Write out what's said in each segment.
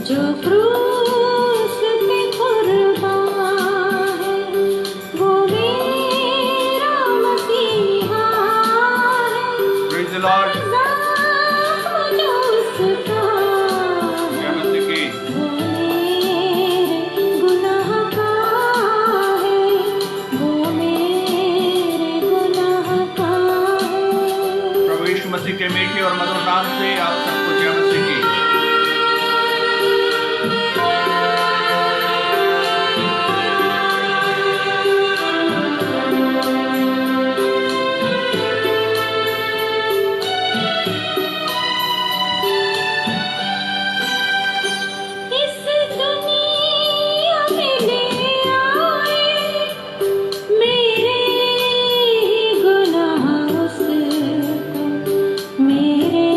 जो क्रूस पे कुर्बान है वो मेरा मसीहा है। Praise the Lord. जो उसका जय मसीह की। वो मेरे गुनाह का है, वो मेरे गुनाह का है। प्रभु यीशु मसीह के मीठे और मधुर नाम से आप सबको जय मसीह की। इस दुनिया में ले आए मेरे ही गुनाह उसको, मेरे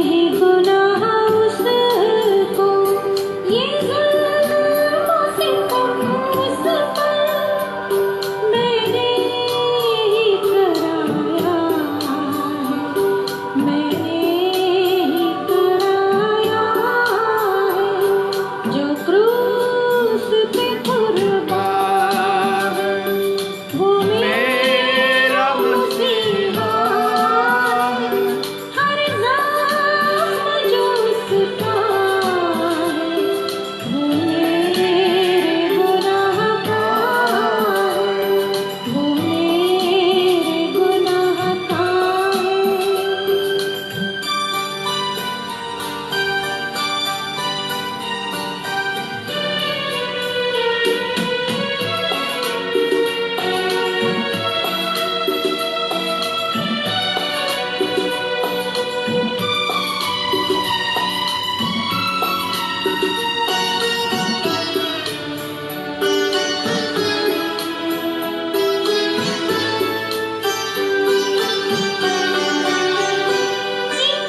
ही गुनाह उसको। ये ज़ुल्म सितम उस पर मैंने ही कराया है, मैंने ही कराया है। जो क्रूस पे कुर्बान है वो मेरा मसीहा है। हर ज़ख्म जो उसका है वो मेरे गुनाह का है, वो मेरे गुनाह का है।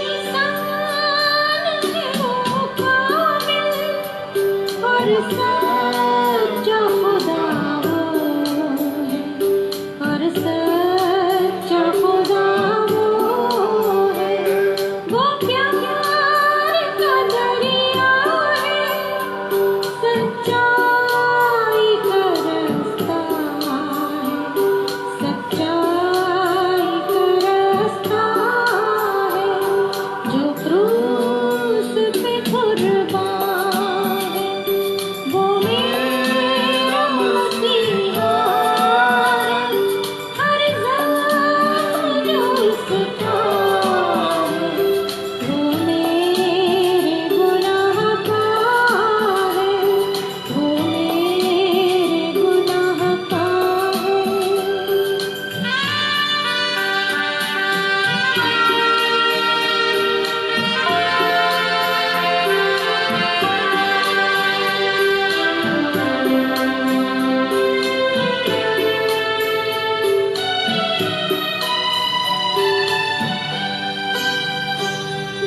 इंसान है वो कामिल और सच्चा खुदा वो है, और सच्चा खुदा वो है। वो प्यार का दरिया है, सच्चाई का रास्ता है, सच्चाई का रास्ता है। जो क्रूस पे कुर्बान है वो मेरा मसीहा है। हर ज़ख्म जो उसका है वो मेरे गुनाह का है, वो मेरे गुनाह का है।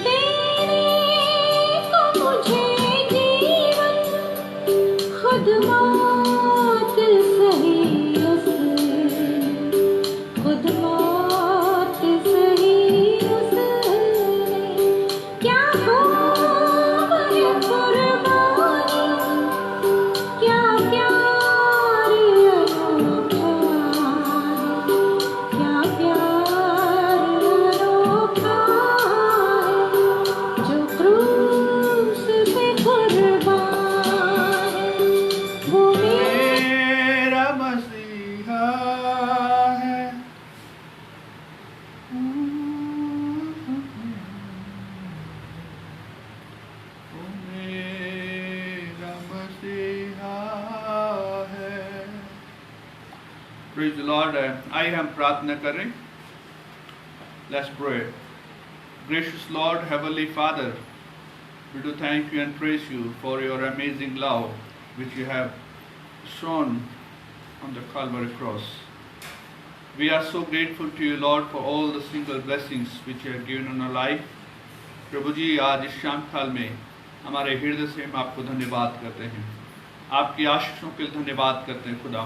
देने को मुझे जीवन खुद मौत सही उसने, खुद मौत सही उसने। क्या खूब है कुर्बानी, क्या प्यार अनोखा है, क्या प्यार अनोखा है। जो क्रूस पे कुर्बान है वो मेरा मसीहा है। वो मेरा मसीहा है। Praise the Lord. आइए हम प्रार्थना करें। Let's pray. Gracious Lord, Heavenly Father, we do thank you and praise you for your amazing love which you have shown on the Calvary cross. We are so grateful to you, Lord, for all the single blessings which you have given in our life. प्रभु जी, आज इस शाम काल में हमारे हृदय से हम आपको धन्यवाद करते हैं, आपकी आशीषों के लिए धन्यवाद करते हैं खुदा।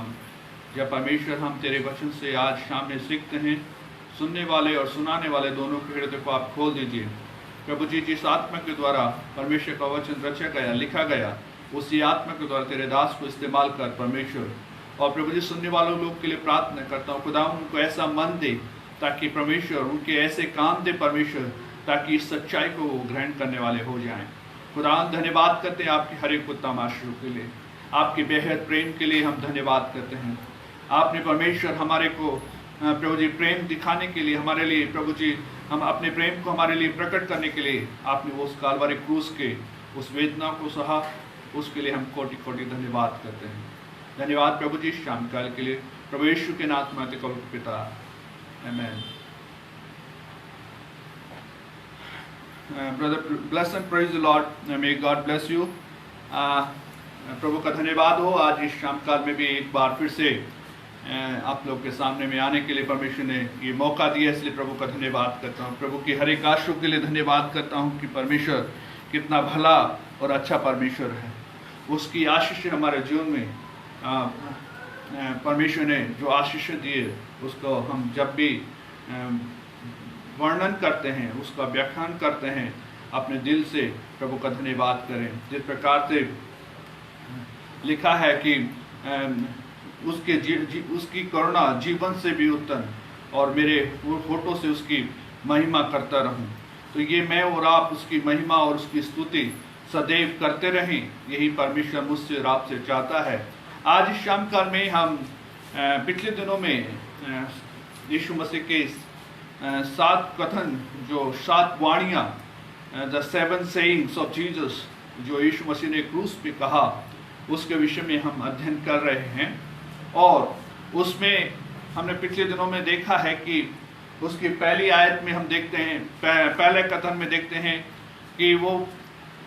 जब परमेश्वर हम तेरे वचन से आज शाम में सीखते हैं, सुनने वाले और सुनाने वाले दोनों के हृदय को आप खोल दीजिए। प्रभु जी जिस आत्मा के द्वारा परमेश्वर का वचन रचा गया, लिखा गया, उसी आत्मा के द्वारा तेरे दास को इस्तेमाल कर परमेश्वर। और प्रभु जी सुनने वालों लोग के लिए प्रार्थना करता हूँ, खुदा उनको ऐसा मन दे ताकि परमेश्वर उनके ऐसे काम दे परमेश्वर, ताकि इस सच्चाई को वो ग्रहण करने वाले हो जाएं। खुदा धन्यवाद करते हैं आपकी हर एक उत्तम आशीर्वाद के लिए, आपके बेहद प्रेम के लिए हम धन्यवाद करते हैं। आपने परमेश्वर हमारे को प्रभु जी प्रेम दिखाने के लिए, हमारे लिए प्रभु जी हम अपने प्रेम को हमारे लिए प्रकट करने के लिए आपने वो उस कालवारी क्रूस के उस वेदना को सहा, उसके लिए हम कोटि कोटि धन्यवाद करते हैं। धन्यवाद प्रभु जी शाम काल के लिए, प्रभु यीशु के नाम में कल पिता, amen. Brother bless and praise the Lord, may God bless you. प्रभु का धन्यवाद हो, आज इस शाम काल में भी एक बार फिर से आप लोग के सामने में आने के लिए परमेश्वर ने ये मौका दिया, इसलिए प्रभु का धन्यवाद करता हूँ। प्रभु की हर एक आशीष के लिए धन्यवाद करता हूँ कि परमेश्वर कितना भला और अच्छा परमेश्वर है। उसकी आशीष हमारे जीवन में परमेश्वर ने जो आशीष दिए उसको हम जब भी वर्णन करते हैं, उसका व्याख्यान करते हैं, अपने दिल से प्रभु का धन्यवाद करें। जिस प्रकार से लिखा है कि उसकी करुणा जीवन से भी उत्तम, और मेरे होठों से उसकी महिमा करता रहूं। तो ये मैं और आप उसकी महिमा और उसकी स्तुति सदैव करते रहें, यही परमेश्वर मुझसे और आपसे चाहता है। आज इस शाम काल में हम पिछले दिनों में यीशु मसीह के 7 कथन, जो 7 वाणियाँ, द 7 सेइंग्स ऑफ जीसस, जो यीशु मसीह ने क्रूस पे कहा, उसके विषय में हम अध्ययन कर रहे हैं। और उसमें हमने पिछले दिनों में देखा है कि उसकी पहली आयत में हम देखते हैं, पहले कथन में देखते हैं कि वो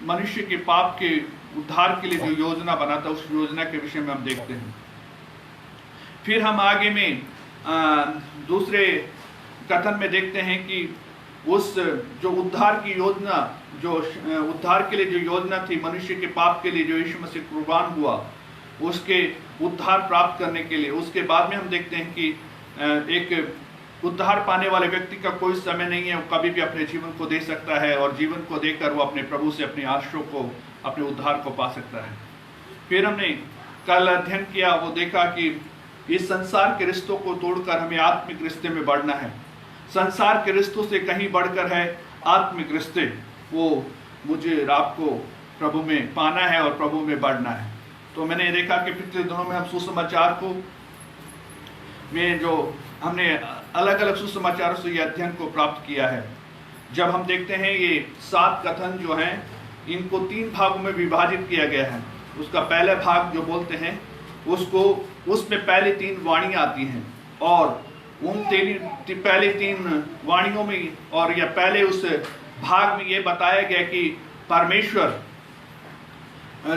मनुष्य के पाप के उद्धार के लिए जो योजना बनाता, उस योजना के विषय में हम देखते हैं। फिर हम आगे में दूसरे कथन में देखते हैं कि उस जो उद्धार की योजना, जो उद्धार के लिए जो योजना थी मनुष्य के पाप के लिए, जो यीशु मसीह कुर्बान हुआ, उसके उद्धार प्राप्त करने के लिए, उसके बाद में हम देखते हैं कि एक उद्धार पाने वाले व्यक्ति का कोई समय नहीं है, वो कभी भी अपने जीवन को दे सकता है, और जीवन को देकर वो अपने प्रभु से अपनी आशीषों को, अपने उद्धार को पा सकता है। फिर हमने कल अध्ययन किया, वो देखा कि इस संसार के रिश्तों को तोड़कर हमें आत्मिक रिश्ते में बढ़ना है। संसार के रिश्तों से कहीं बढ़कर है आत्मिक रिश्ते, वो मुझे आपको प्रभु में पाना है और प्रभु में बढ़ना है। तो मैंने देखा कि पिछले दिनों में हम सुसमाचार को में जो हमने अलग अलग सुसमाचारों से ये अध्ययन को प्राप्त किया है। जब हम देखते हैं ये 7 कथन जो हैं, इनको 3 भागों में विभाजित किया गया है। उसका पहला भाग जो बोलते हैं उसको, उसमें पहले 3 वाणियाँ आती हैं, और उन पहले 3 वाणियों में, और या पहले उस भाग में ये बताया गया कि परमेश्वर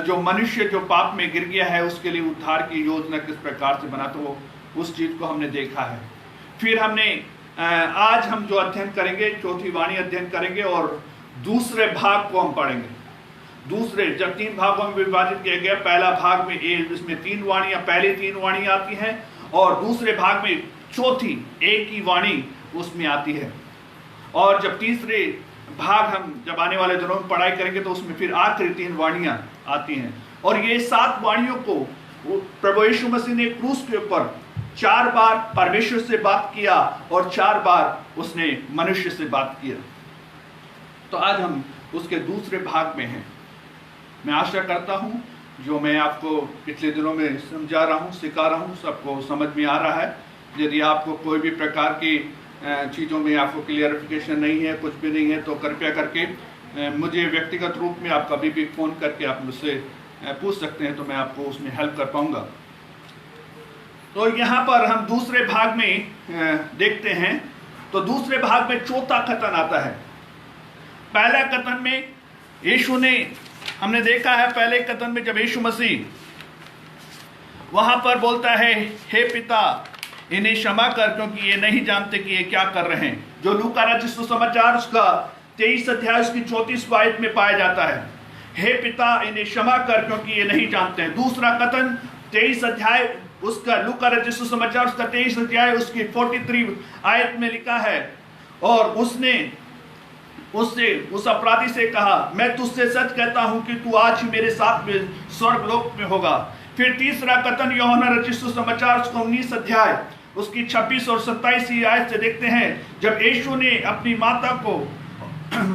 जो मनुष्य जो पाप में गिर गया है उसके लिए उद्धार की योजना किस प्रकार से बना, तो उस चीज को हमने देखा है। फिर हमने आज हम जो अध्ययन करेंगे, चौथी वाणी अध्ययन करेंगे, और दूसरे भाग को हम पढ़ेंगे। दूसरे, जब 3 भागों में विभाजित किया गया, पहला भाग में इसमें 3 वाणियां, पहली 3 वाणियां आती हैं, और दूसरे भाग में चौथी एक ही वाणी उसमें आती है। और जब तीसरे भाग हम जब आने वाले दिनों में पढ़ाई करेंगे तो उसमें फिर आखिरी 3 वाणियां आती हैं। और ये 7 वाणियों को प्रभु यीशु मसीह ने क्रूस के ऊपर 4 बार परमेश्वर से बात किया और 4 बार उसने मनुष्य से बात किया। तो आज हम उसके दूसरे भाग में हैं। मैं आशा करता हूं जो मैं आपको पिछले दिनों में समझा रहा हूं, सिखा रहा हूं, सबको समझ में आ रहा है। यदि आपको कोई भी प्रकार की चीज़ों में आपको क्लियरिफिकेशन नहीं है, कुछ भी नहीं है, तो कृपया करके मुझे व्यक्तिगत रूप में आप कभी भी फ़ोन करके आप मुझसे पूछ सकते हैं, तो मैं आपको उसमें हेल्प कर पाऊंगा। तो यहाँ पर हम दूसरे भाग में देखते हैं। तो दूसरे भाग में चौथा कथन आता है। पहला कथन में यीशु ने, हमने देखा है पहले कथन में जब यीशु मसीह वहां पर बोलता है, हे पिता इन्हें क्षमा कर क्योंकि ये नहीं जानते कि ये क्या कर रहे हैं, जो लूका रचित सुसमाचार उसका 23 अध्याय उसकी 34 आयत में पाया जाता है। हे पिता इन्हें क्षमा कर क्योंकि ये नहीं जानते हैं। दूसरा कथन 23 अध्याय उसका लूका रचित सुसमाचार उसका 23 अध्याय उसकी 43 आयत में लिखा है, और उसने उससे उस अपराधी से कहा, मैं तुझसे सच कहता हूं कि तू आज ही मेरे साथ में स्वर्गलोक में होगा। फिर तीसरा कथन यूहन्ना रचित सुसमाचार उसका 19 अध्याय उसकी 26 और 27 आयत से देखते हैं। जब यीशु ने अपनी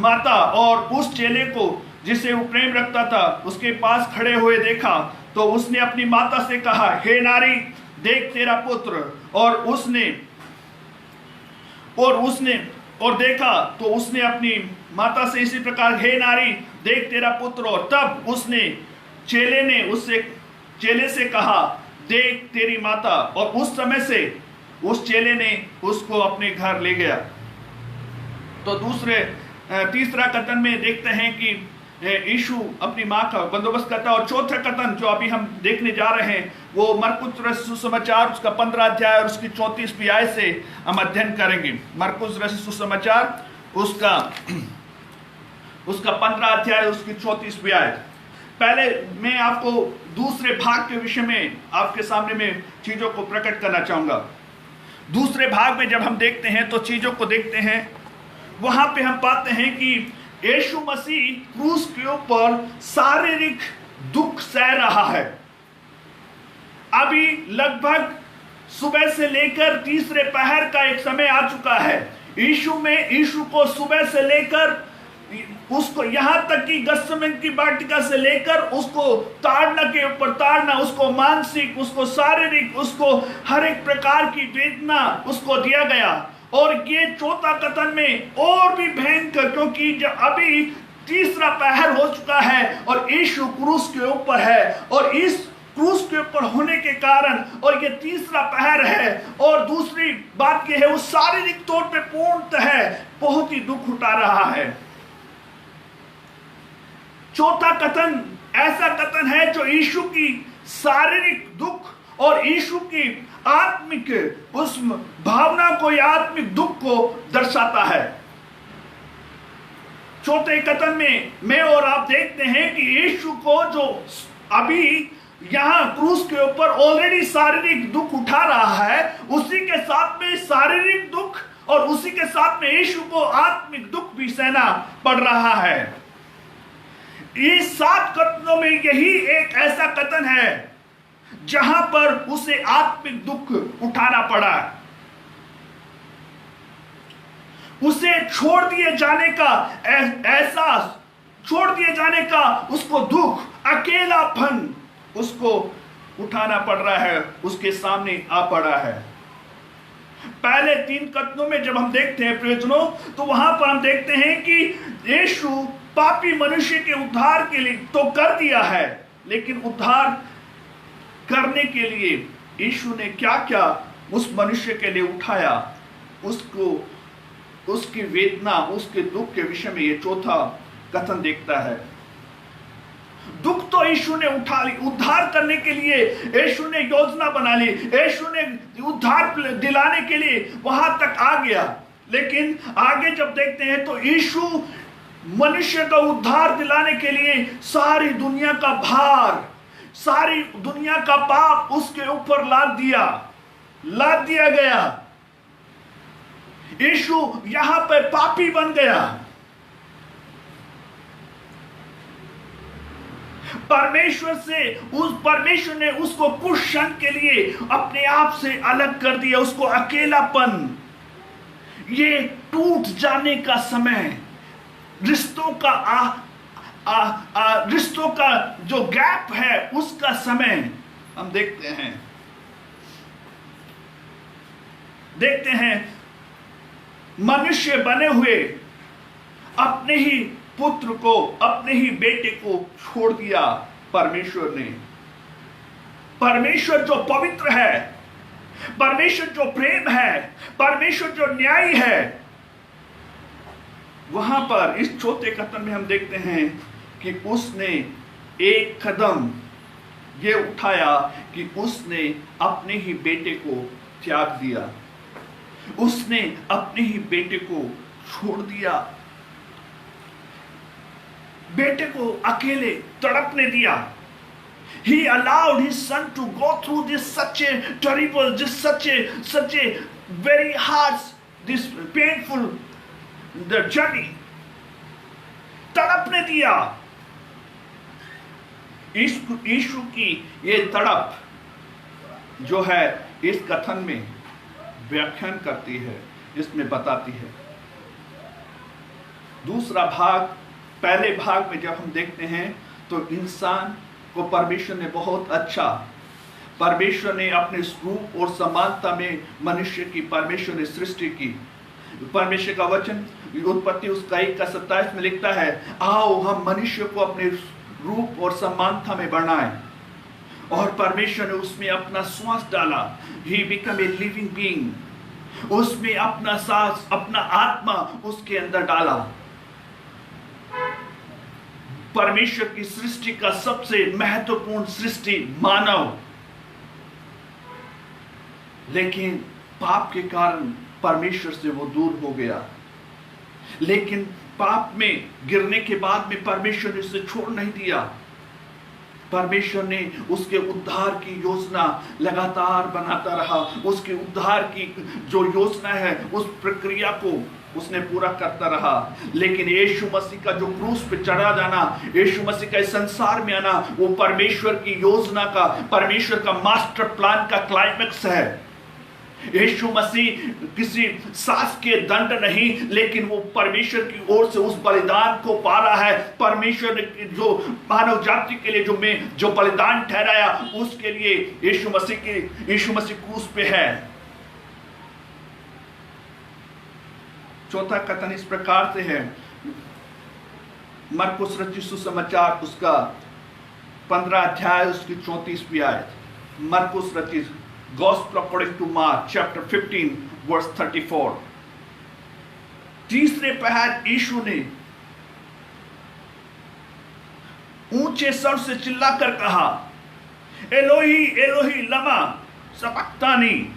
माता और उस चेले को जिसे वो प्रेम रखता था उसके पास खड़े हुए देखा, तो उसने अपनी माता से कहा, हे नारी, देख तेरा पुत्र। और देखा तो उसने अपनी माता से इसी प्रकार, हे नारी, देख तेरा पुत्र। और तब चेले से कहा, देख तेरी माता। और उस समय से उस चेले ने उसको अपने घर ले गया। तो तीसरा कथन में देखते हैं कि यीशु अपनी मां का बंदोबस्त करता है। और चौथा कथन जो अभी हम देखने जा रहे हैं वो मरकुस रचित सुसमाचार उसका 15 अध्याय और उसकी 34वीं आयत से हम अध्ययन करेंगे। मरकुस रचित सुसमाचार उसका 15 अध्याय उसकी 34वीं आयत। पहले मैं आपको दूसरे भाग के विषय में आपके सामने में चीजों को प्रकट करना चाहूंगा। दूसरे भाग में जब हम देखते हैं तो चीजों को देखते हैं, वहां पे हम पाते हैं कि यीशु मसीह क्रूस के ऊपर शारीरिक दुख सह रहा है। अभी लगभग सुबह से लेकर तीसरे पहर का एक समय आ चुका है। यीशु को सुबह से लेकर उसको यहां तक कि गत्सेमनी की वाटिका से लेकर उसको ताड़ना के ऊपर ताड़ना, उसको मानसिक, उसको शारीरिक, उसको हर एक प्रकार की वेदना उसको दिया गया। और ये चौथा कथन में और भी भयंकर, क्योंकि जब अभी तीसरा पहर हो चुका है और यीशु क्रूस के ऊपर है, और इस क्रूस के ऊपर होने के कारण और ये तीसरा पहर है। और दूसरी बात यह है वो शारीरिक तौर पे पूर्णतः है बहुत ही दुख उठा रहा है। चौथा कथन ऐसा कथन है जो यीशु की शारीरिक दुख और यीशु की आत्मिक उस भावना को या आत्मिक दुख को दर्शाता है। चौथे कथन में मैं और आप देखते हैं कि यीशु को जो अभी यहां क्रूस के ऊपर ऑलरेडी शारीरिक दुख उठा रहा है, उसी के साथ में शारीरिक दुख और उसी के साथ में यीशु को आत्मिक दुख भी सहना पड़ रहा है। ये 7 कथनों में यही एक ऐसा कथन है जहां पर उसे आत्मिक दुख उठाना पड़ा। उसे छोड़ दिए जाने का एहसास, छोड़ दिए जाने का उसको दुख, अकेलापन उसको उठाना पड़ रहा है, उसके सामने आ पड़ा है। पहले 3 कथनों में जब हम देखते हैं प्रियजनों, तो वहां पर हम देखते हैं कि यीशु पापी मनुष्य के उद्धार के लिए तो कर दिया है, लेकिन उद्धार करने के लिए यीशु ने क्या क्या उस मनुष्य के लिए उठाया, उसको उसकी वेदना, उसके दुख के विषय में ये चौथा कथन देखता है। दुख तो यीशु ने उठा ली, उद्धार करने के लिए यीशु ने योजना बना ली, यीशु ने उद्धार दिलाने के लिए वहां तक आ गया। लेकिन आगे जब देखते हैं तो यीशु मनुष्य का उद्धार दिलाने के लिए सारी दुनिया का भार, सारी दुनिया का पाप उसके ऊपर लाद दिया गया। यीशु यहां पर पापी बन गया। परमेश्वर ने उसको कुछ क्षण के लिए अपने आप से अलग कर दिया, उसको अकेलापन, ये टूट जाने का समय, रिश्तों का जो गैप है उसका समय हम देखते हैं। मनुष्य बने हुए अपने ही पुत्र को, अपने ही बेटे को छोड़ दिया परमेश्वर ने। परमेश्वर जो पवित्र है, परमेश्वर जो प्रेम है, परमेश्वर जो न्यायी है, वहां पर इस चौथे कथन में हम देखते हैं कि उसने एक कदम ये उठाया कि उसने अपने ही बेटे को त्याग दिया, उसने अपने ही बेटे को छोड़ दिया, बेटे को अकेले तड़पने दिया। He allowed his son to go through this such a terrible, such a very hard, this painful the journey. तड़पने दिया। यीशु की ये तड़प जो है इस कथन में व्याख्यान करती है, इसमें बताती है। दूसरा भाग, पहले भाग में जब हम देखते हैं तो इंसान को परमेश्वर ने बहुत अच्छा, परमेश्वर ने अपने स्वरूप और समानता में मनुष्य की परमेश्वर ने सृष्टि की। परमेश्वर का वचन उत्पत्ति उसका 1:27 में लिखता है, आओ हम मनुष्य को अपने रूप और समानता में बनाएं। और परमेश्वर ने उसमें अपना श्वास डाला, he become a living being, उसमें अपना सांस, अपना आत्मा उसके अंदर डाला। परमेश्वर की सृष्टि का सबसे महत्वपूर्ण सृष्टि मानव, लेकिन पाप के कारण परमेश्वर से वो दूर हो गया। लेकिन पाप में गिरने के बाद में परमेश्वर ने उसे छोड़ नहीं दिया। परमेश्वर ने उसके उद्धार की योजना लगातार बनाता रहा। उसके उद्धार की जो योजना है उस प्रक्रिया को उसने पूरा करता रहा। लेकिन यीशु मसीह का जो क्रूस पे चढ़ा जाना, यीशु मसीह का इस संसार में आना, वो परमेश्वर की योजना का, परमेश्वर का मास्टर प्लान का क्लाइमेक्स है। यीशु मसीह किसी शासकीय दंड नहीं, लेकिन वो परमेश्वर की ओर से उस बलिदान को पा रहा है। परमेश्वर ने जो मानव जाति के लिए जो बलिदान ठहराया, उसके लिए यीशु मसीह क्रूस पे है। चौथा कथन इस प्रकार से है, मरकुस रचित सुसमाचार उसका 15 अध्याय उसकी 34वीं आयत। मरकुस रचित Gospel according to Mark chapter 15 verse 34। तीसरे पहर यीशु ने ऊंचे स्वर से चिल्लाकर कहा, एलोही एलोही लमा सबक्तानी,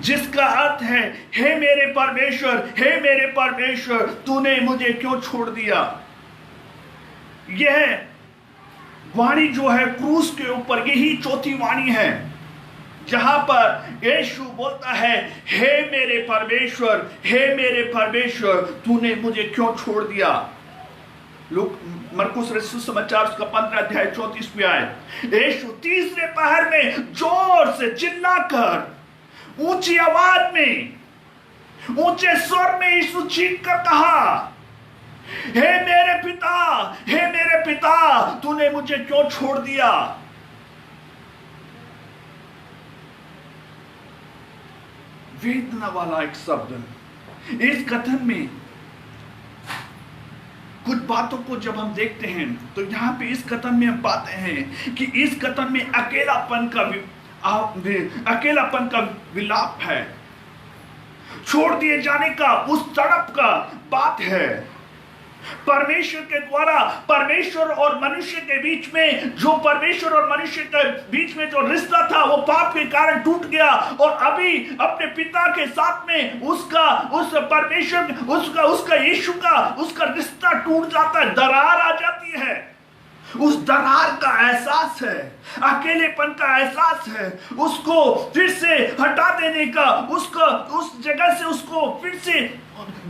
जिसका अर्थ है, हे मेरे परमेश्वर तूने मुझे क्यों छोड़ दिया। यह वाणी जो है क्रूस के ऊपर, यही चौथी वाणी है जहां पर यीशु बोलता है, हे मेरे परमेश्वर तूने मुझे क्यों छोड़ दिया। मरकुस रचित सुसमाचार उसका 15 अध्याय 34वीं आयत। यीशु तीसरे पहर में जोर से चिल्लाकर, ऊंची आवाज में, ऊंचे स्वर में यीशु चीख कर कहा, हे मेरे पिता तूने मुझे क्यों छोड़ दिया। वेदना वाला एक शब्द। इस कथन में कुछ बातों को जब हम देखते हैं तो यहां पे इस कथन में हम पाते हैं कि इस कथन में अकेलापन का विलाप है, छोड़ दिए जाने का, उस तड़प का बात है। परमेश्वर के द्वारा परमेश्वर और मनुष्य के बीच में जो रिश्ता था वो पाप के कारण टूट गया, और अभी अपने पिता के साथ में उसका यीशु का उसका रिश्ता टूट जाता है, दरार आ जाती है। उस दरार का एहसास है, अकेलेपन का एहसास है, उसको फिर से हटा देने का, उस जगह से उसको फिर से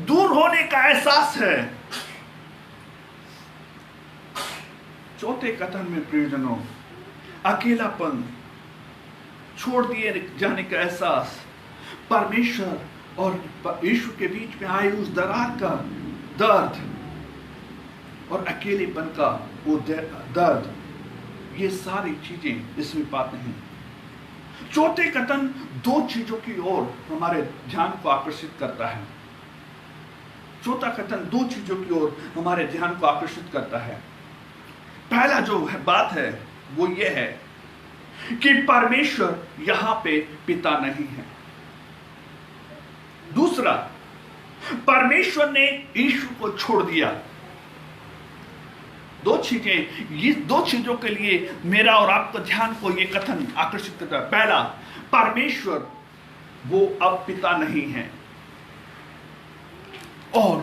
दूर होने का एहसास है। चौथे कथन में प्रियजनों, अकेलापन, छोड़ दिए जाने का एहसास, परमेश्वर और यीशु के बीच में आए उस दरार का दर्द और अकेलेपन का वो दर्द, ये सारी चीजें इसमें पाते हैं। चौथे कथन दो चीजों की ओर हमारे ध्यान को आकर्षित करता है। चौथा कथन दो चीजों की ओर हमारे ध्यान को आकर्षित करता है। पहला जो बात है वो ये है कि परमेश्वर यहां पे पिता नहीं है। दूसरा, परमेश्वर ने यीशु को छोड़ दिया। ये दो चीजों के लिए मेरा और आपका ध्यान को ये कथन आकर्षित करता है। पहला, परमेश्वर वो अब पिता नहीं है, और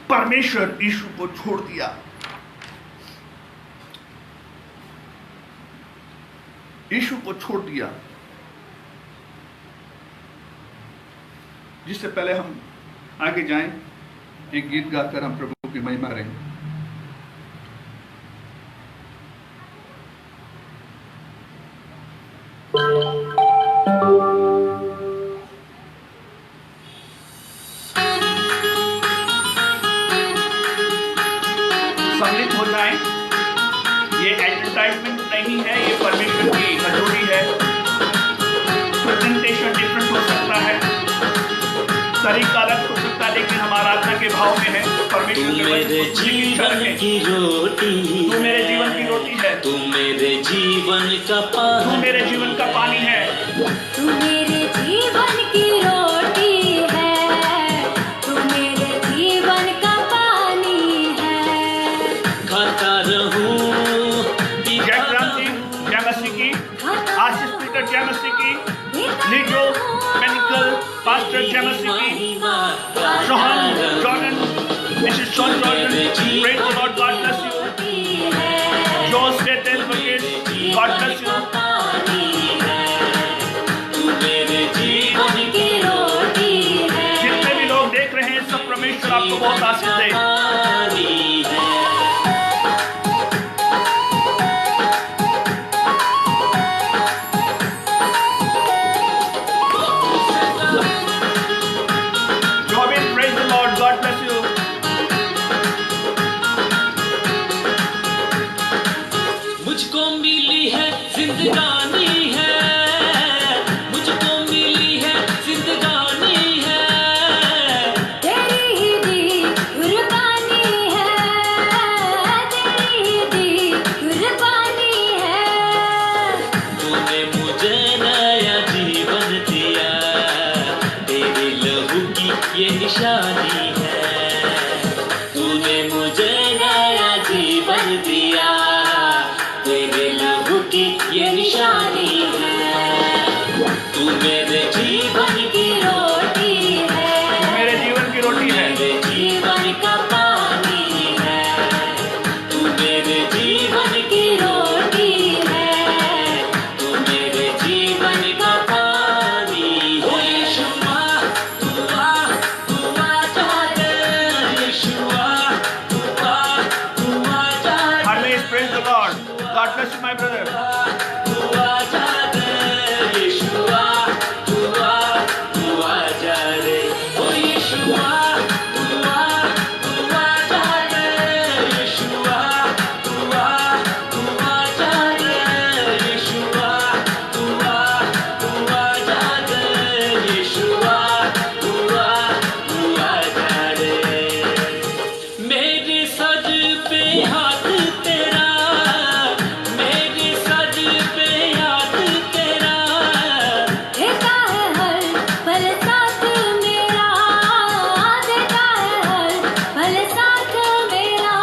परमेश्वर यीशु को छोड़ दिया। यीशु को छोड़ दिया। जिससे पहले हम आगे जाएं, एक गीत गाकर हम प्रभु की महिमा करें। खाएं। ये एडवर्टाइजमेंट नहीं है, ये परमेश्वर की हजूरी है। प्रेजेंटेशन डिफरेंट हो सकता है, तरीका अलग हो सकता है, लेकिन हम आराधना के भाव में है। परमेश्वर के वचन को सुनने की इच्छा रखें। तू मेरे जीवन की रोटी है, तू मेरे जीवन का पानी, तू मेरे जीवन का पानी है, तू मेरे जीवन की रोटी है, तू मेरे जीवन का पानी है। खाता रहूं जय राम जी, जय मसीह की, आशीष पीटर जय मसीह की, लीजो मेडिकल पास्टर जय मसीह की, Sohan Jordan, Mrs Shawn Jordan, praise the Lord, God bless you. जो state advocate, God bless you. तू मेरे जीवन की रोटी है। जितने भी लोग देख रहे हैं, सब परमेश्वर आपको बहुत आशीष दे। पानी है। Robin, praise the Lord, God bless you. मुझको मिली है जिंदगानी है, मुझको मिली है जिंदगानी है। तेरी ही दी कुर्बानी है, तेरी ही दी कुर्बानी है। तूने मुझे नया जीवन दिया, तेरे लहू की ये निशानी है। तूने मुझे नया जीवन दिया, तेरे लहू की ये निशानी है। तू मेरे जीवन की रोटी है, मेरे जीवन की रोटी है, मेरे जीवन का पानी है। तू मेरे जीवन की रोटी है, तू मेरे जीवन का पानी है। यीशुआ तू आ जाने, यीशुआ तू आ जाने। Harleys, praise the Lord. God bless you, my brother. तू आ जाने, यीशुआ तू आ जाने। ओ यीशुआ तू आ जाने, यीशुआ तू आ जाने, यीशुआ तू आ जाने, यीशुआ तू आ जाने। मेरे सज पे हाथ तेरा, मेरे सज पे हाथ तेरा। देता है हर पल साथ मेरा, देता है हर पल साथ मेरा।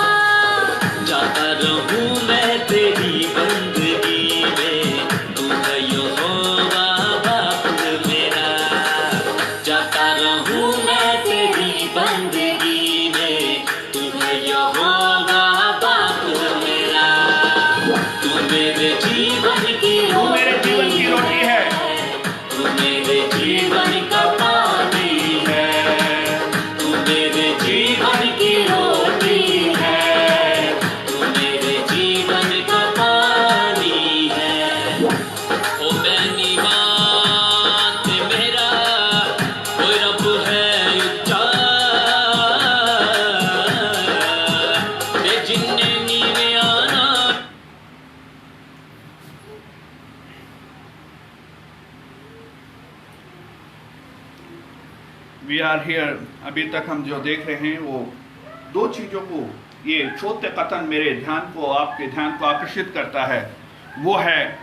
जाता रहूं मैं तेरी बंदगी में, तू है यहोवा बाप मेरा। जाता रहूं मैं तेरी बंदगी में, तू है यहोवा बाप मेरा। तू मेरे जीवन की तू मेरे जीवन की रोटी है, तू मेरे जीवन का पानी है। तू मेरे जीवन की रोटी है, तू मेरे जीवन का पानी है। ओ मैनी बात मेरा कोई रब है उच्चा, ते जिन्ने नीवे आना। We are here. अभी तक हम जो देख रहे हैं वो दो चीजों को, ये छोटे कथन मेरे ध्यान को, आपके ध्यान को आकर्षित करता है। वो है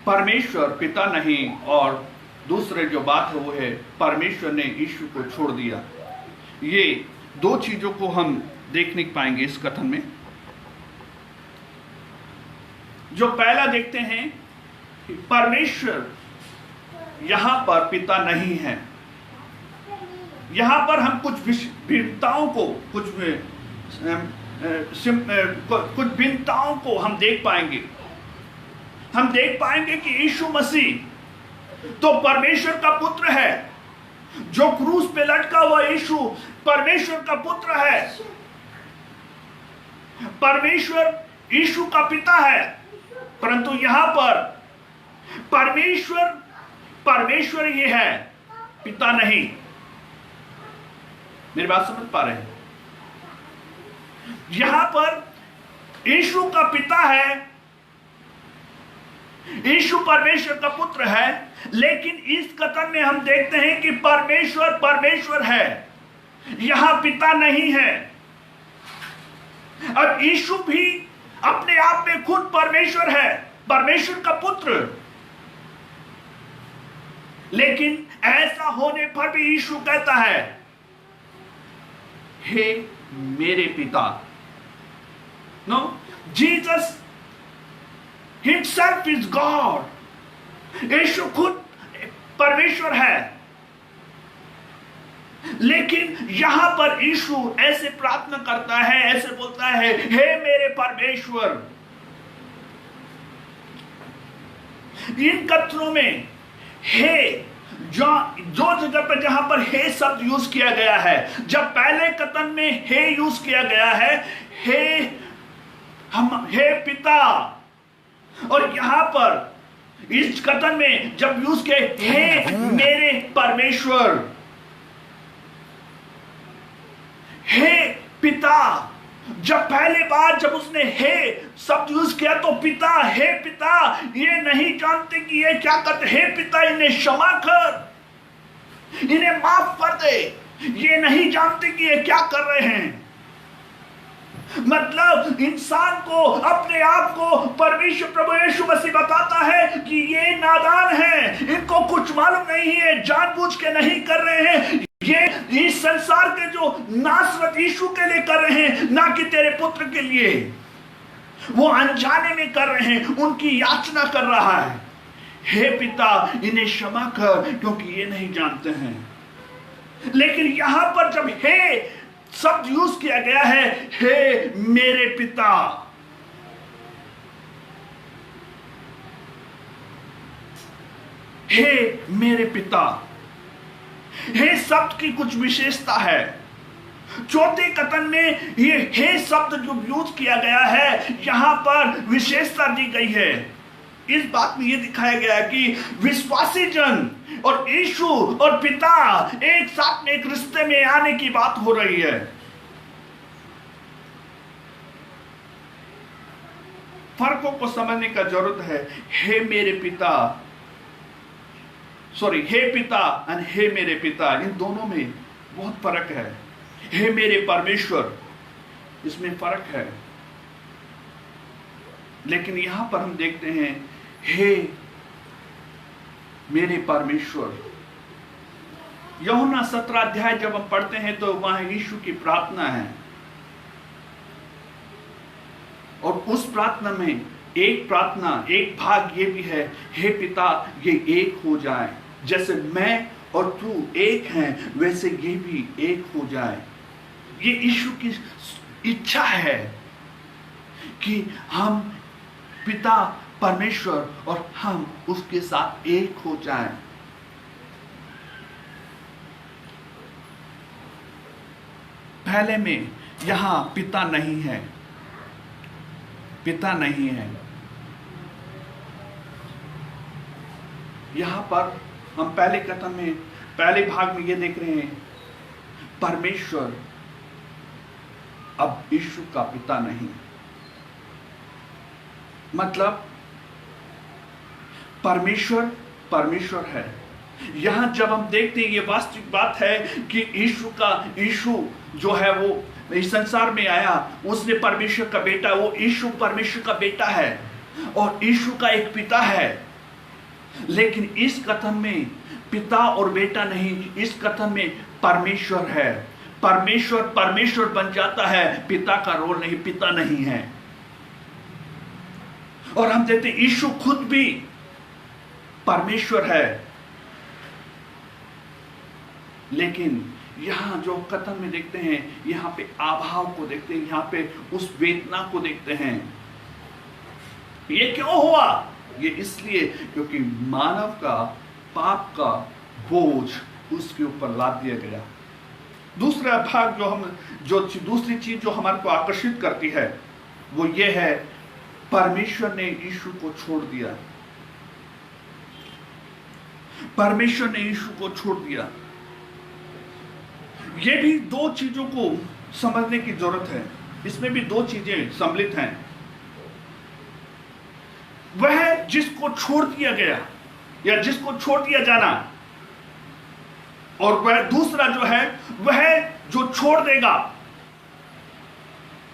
परमेश्वर पिता नहीं, और दूसरे जो बात है वो है परमेश्वर ने यीशु को छोड़ दिया। ये दो चीजों को हम देखने पाएंगे इस कथन में। जो पहला देखते हैं, परमेश्वर यहां पर पिता नहीं है। यहां पर हम कुछ भिन्नताओं को, कुछ भिन्नताओं को हम देख पाएंगे। हम देख पाएंगे कि यीशु मसीह तो परमेश्वर का पुत्र है। जो क्रूस पे लटका हुआ यीशु परमेश्वर का पुत्र है। परमेश्वर यीशु का पिता है, परंतु यहां पर परमेश्वर ये है, पिता नहीं। मेरी बात समझ पा रहे हैं? यहां पर यीशु का पिता है, यीशु परमेश्वर का पुत्र है, लेकिन इस कथन में हम देखते हैं कि परमेश्वर परमेश्वर है, यहां पिता नहीं है। अब यीशु भी अपने आप में खुद परमेश्वर है, परमेश्वर का पुत्र, लेकिन ऐसा होने पर भी यीशु कहता है, हे मेरे पिता। No, Jesus himself is God. Yeshu खुद परमेश्वर है, लेकिन यहां पर यीशु ऐसे प्रार्थना करता है, ऐसे बोलता है, हे मेरे परमेश्वर। इन कथनों में हे जो जगह पर जहां पर हे शब्द यूज किया गया है, जब पहले कथन में हे यूज किया गया है, हे पिता, और यहां पर इस कथन में जब यूज किया हे मेरे परमेश्वर, हे पिता। जब पहले बार जब उसने हे शब्द यूज किया तो पिता, हे पिता, ये नहीं जानते कि ये क्या करते। हे पिता, इन्हें क्षमा कर, इन्हें माफ कर दे, ये नहीं जानते कि ये क्या कर रहे हैं। मतलब इंसान को अपने आप को परमेश्वर प्रभु यीशु मसीह बताता है कि ये नादान है, इनको कुछ मालूम नहीं है, जानबूझ के नहीं कर रहे हैं, ये इस संसार के जो नासरत यीशु के लिए कर रहे हैं, ना कि तेरे पुत्र के लिए। वो अनजाने में कर रहे हैं, उनकी याचना कर रहा है, हे पिता इन्हें क्षमा कर, क्योंकि ये नहीं जानते हैं। लेकिन यहां पर जब हे शब्द यूज किया गया है, हे मेरे पिता, हे मेरे पिता, हे शब्द की कुछ विशेषता है। चौथे कथन में ये हे शब्द जो यूज किया गया है, यहां पर विशेषता दी गई है। इस बात में यह दिखाया गया है कि विश्वासी जन और यीशु और पिता एक साथ में एक रिश्ते में आने की बात हो रही है। फर्कों को समझने का जरूरत है। हे मेरे पिता, हे पिता और हे मेरे पिता, इन दोनों में बहुत फर्क है। हे मेरे परमेश्वर, इसमें फर्क है। लेकिन यहां पर हम देखते हैं हे मेरे परमेश्वर। यूहन्ना 17 अध्याय जब हम पढ़ते हैं तो वहां यीशु की प्रार्थना है, और उस प्रार्थना में एक भाग ये भी है, हे पिता ये एक हो जाए, जैसे मैं और तू एक हैं वैसे ये भी एक हो जाए। ये यीशु की इच्छा है कि हम पिता परमेश्वर और हम उसके साथ एक हो जाएं। पहले में यहां पिता नहीं है, पिता नहीं है। यहां पर हम पहले कथन में पहले भाग में ये देख रहे हैं, परमेश्वर अब यीशु का पिता नहीं, मतलब परमेश्वर है। यहां जब हम देखते हैं ये वास्तविक बात है कि यीशु जो है वो इस संसार में आया, उसने परमेश्वर का बेटा, वो यीशु परमेश्वर का बेटा है और यीशु का एक पिता है। लेकिन इस कथन में पिता और बेटा नहीं, इस कथन में परमेश्वर है। परमेश्वर बन जाता है, पिता का रोल नहीं, पिता नहीं है। और हम देखते हैं यीशु खुद भी परमेश्वर है, लेकिन यहां जो कथन में देखते हैं, यहां पे अभाव को देखते हैं, यहां पे उस वेदना को देखते हैं। ये क्यों हुआ? ये इसलिए क्योंकि मानव का पाप का बोझ उसके ऊपर लाद दिया गया। दूसरा भाग दूसरी चीज जो हमारे को आकर्षित करती है वो ये है, परमेश्वर ने यीशु को छोड़ दिया। परमेश्वर ने यीशु को छोड़ दिया। ये भी दो चीजों को समझने की जरूरत है। इसमें भी दो चीजें सम्मिलित हैं। वह जिसको छोड़ दिया गया या जिसको छोड़ दिया जाना, और वह दूसरा जो है वह जो छोड़ देगा।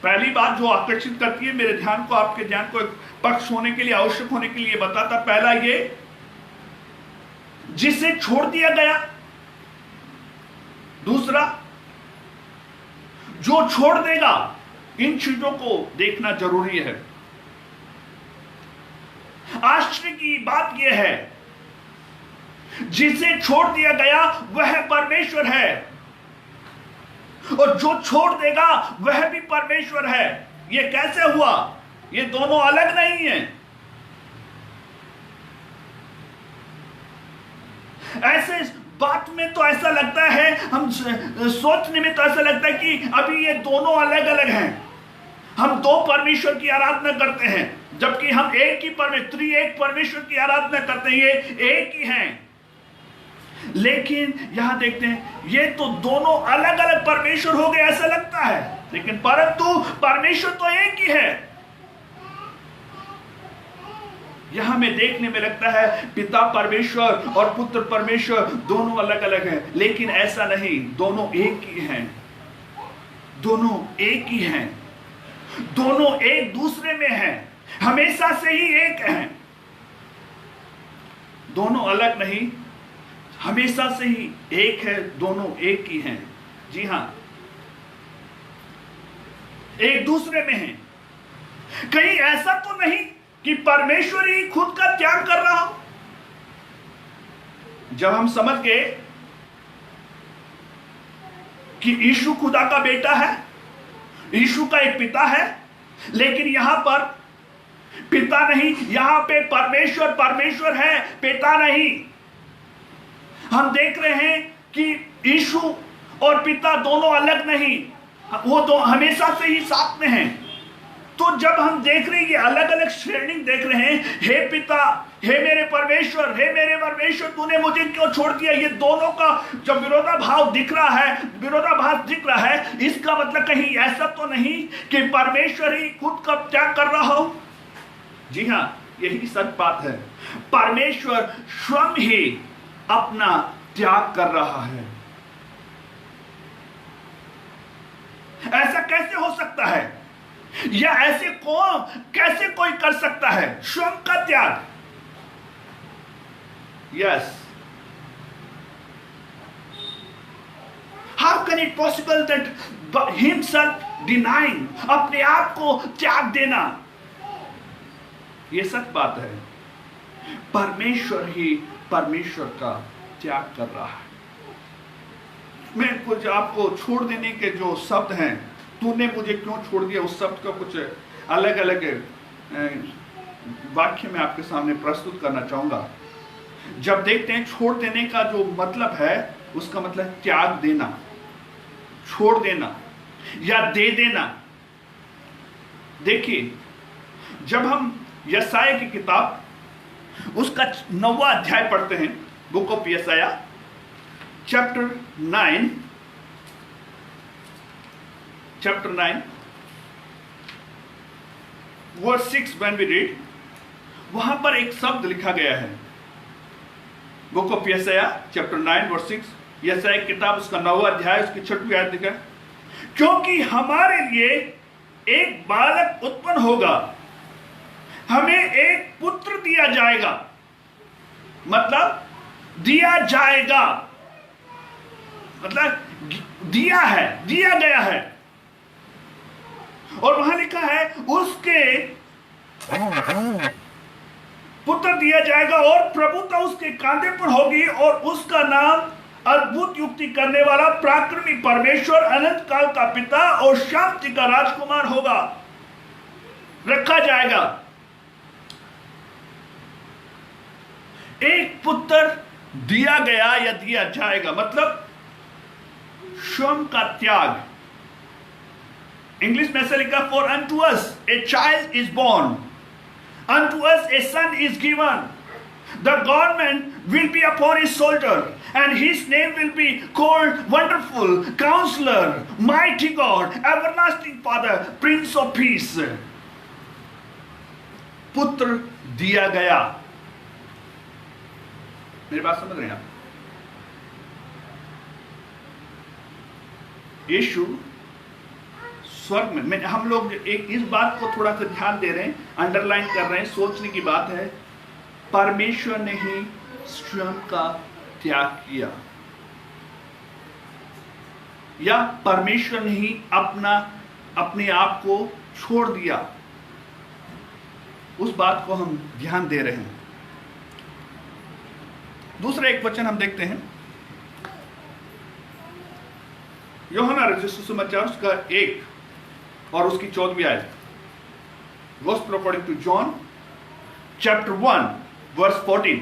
पहली बात जो आकर्षित करती है मेरे ध्यान को, आपके ध्यान को एक पक्ष होने के लिए, आवश्यक होने के लिए बताता, पहला ये जिसे छोड़ दिया गया, दूसरा जो छोड़ देगा। इन चीजों को देखना जरूरी है। आश्चर्य की बात यह है, जिसे छोड़ दिया गया वह परमेश्वर है, और जो छोड़ देगा वह भी परमेश्वर है। यह कैसे हुआ? ये दोनों अलग नहीं हैं। ऐसे बात में तो ऐसा लगता है, हम सोचने में तो ऐसा लगता है कि अभी ये दोनों अलग अलग हैं। हम दो परमेश्वर की आराधना करते हैं, जबकि हम एक ही त्रिएक परमेश्वर की आराधना करते हैं। ये एक ही हैं। लेकिन यहां देखते हैं, ये तो दोनों अलग अलग परमेश्वर हो गए ऐसा लगता है, लेकिन परंतु परमेश्वर तो एक ही है। यहां में देखने में लगता है पिता परमेश्वर और पुत्र परमेश्वर दोनों अलग अलग हैं, लेकिन ऐसा नहीं, दोनों एक ही हैं। दोनों एक ही हैं। दोनों एक दूसरे में हैं, हमेशा से ही एक हैं। दोनों अलग नहीं, हमेशा से ही एक है, दोनों एक ही हैं। जी हां, एक दूसरे में हैं। कहीं ऐसा तो नहीं कि परमेश्वर ही खुद का त्याग कर रहा हो। जब हम समझ गए कि यीशु खुदा का बेटा है, यीशु का एक पिता है, लेकिन यहां पर पिता नहीं, यहां पे परमेश्वर परमेश्वर है, पिता नहीं। हम देख रहे हैं कि यीशु और पिता दोनों अलग नहीं, वो दो हमेशा से ही साथ में हैं। तो जब हम देख रहे हैं ये अलग अलग श्रेणी देख रहे हैं, हे पिता, हे मेरे परमेश्वर, हे मेरे परमेश्वर, तूने मुझे क्यों छोड़ दिया, ये दोनों का जब विरोधाभास दिख रहा है, इसका मतलब कहीं ऐसा तो नहीं कि परमेश्वर ही खुद का त्याग कर रहा हो। जी हां, यही सच बात है। परमेश्वर स्वयं ही अपना त्याग कर रहा है। ऐसा कैसे हो सकता है, या ऐसे कैसे कोई कर सकता है स्वयं का त्याग? Yes, how can it possible that himself denying, अपने आप को त्याग देना? यह सच बात है। परमेश्वर ही परमेश्वर का त्याग कर रहा है। मैं कुछ आपको छोड़ देने के जो शब्द हैं, तूने मुझे क्यों छोड़ दिया, उस शब्द का कुछ अलग अलग वाक्य में आपके सामने प्रस्तुत करना चाहूंगा। जब देखते हैं छोड़ देने का जो मतलब है, उसका मतलब त्याग देना, छोड़ देना या दे देना। देखिए, जब हम यशाया की किताब उसका 9वां अध्याय पढ़ते हैं, book of Yashaya chapter 9 verse 6 when we read, वहां पर एक शब्द लिखा गया है। Book of Yashaya chapter 9 verse 6, यशाया किताब उसका 9वां अध्याय उसकी 6वीं आयत लिखा है, क्योंकि हमारे लिए एक बालक उत्पन्न होगा, हमें एक पुत्र दिया जाएगा। मतलब दिया जाएगा मतलब दिया है, दिया गया है। और वहां लिखा है उसके पुत्र दिया जाएगा और प्रभुता उसके कांधे पर होगी, और उसका नाम अद्भुत युक्ति करने वाला, पराक्रमी परमेश्वर, अनंत काल का पिता और शांति का राजकुमार होगा, रखा जाएगा। एक पुत्र दिया गया या दिया जाएगा, मतलब स्वयं का त्याग। इंग्लिश में ऐसा लिखा, for unto us a child is born, unto us a son is given. The government will be upon his shoulder, and his name will be called Wonderful, Counselor, Mighty God, Everlasting Father, Prince of Peace. पुत्र दिया गया। मेरी बात समझ रहे हैं आप? यीशु स्वर्ग में हम लोग एक इस बात को थोड़ा सा ध्यान दे रहे हैं, अंडरलाइन कर रहे हैं, सोचने की बात है। परमेश्वर ने ही स्वयं का त्याग किया, या परमेश्वर ने ही अपने आप को छोड़ दिया, उस बात को हम ध्यान दे रहे हैं। दूसरा एक वचन हम देखते हैं, यूहन्ना रचित सुसमाचार उसका 1 और उसकी 14वीं आयत। Gospel according to John chapter 1 verse 14,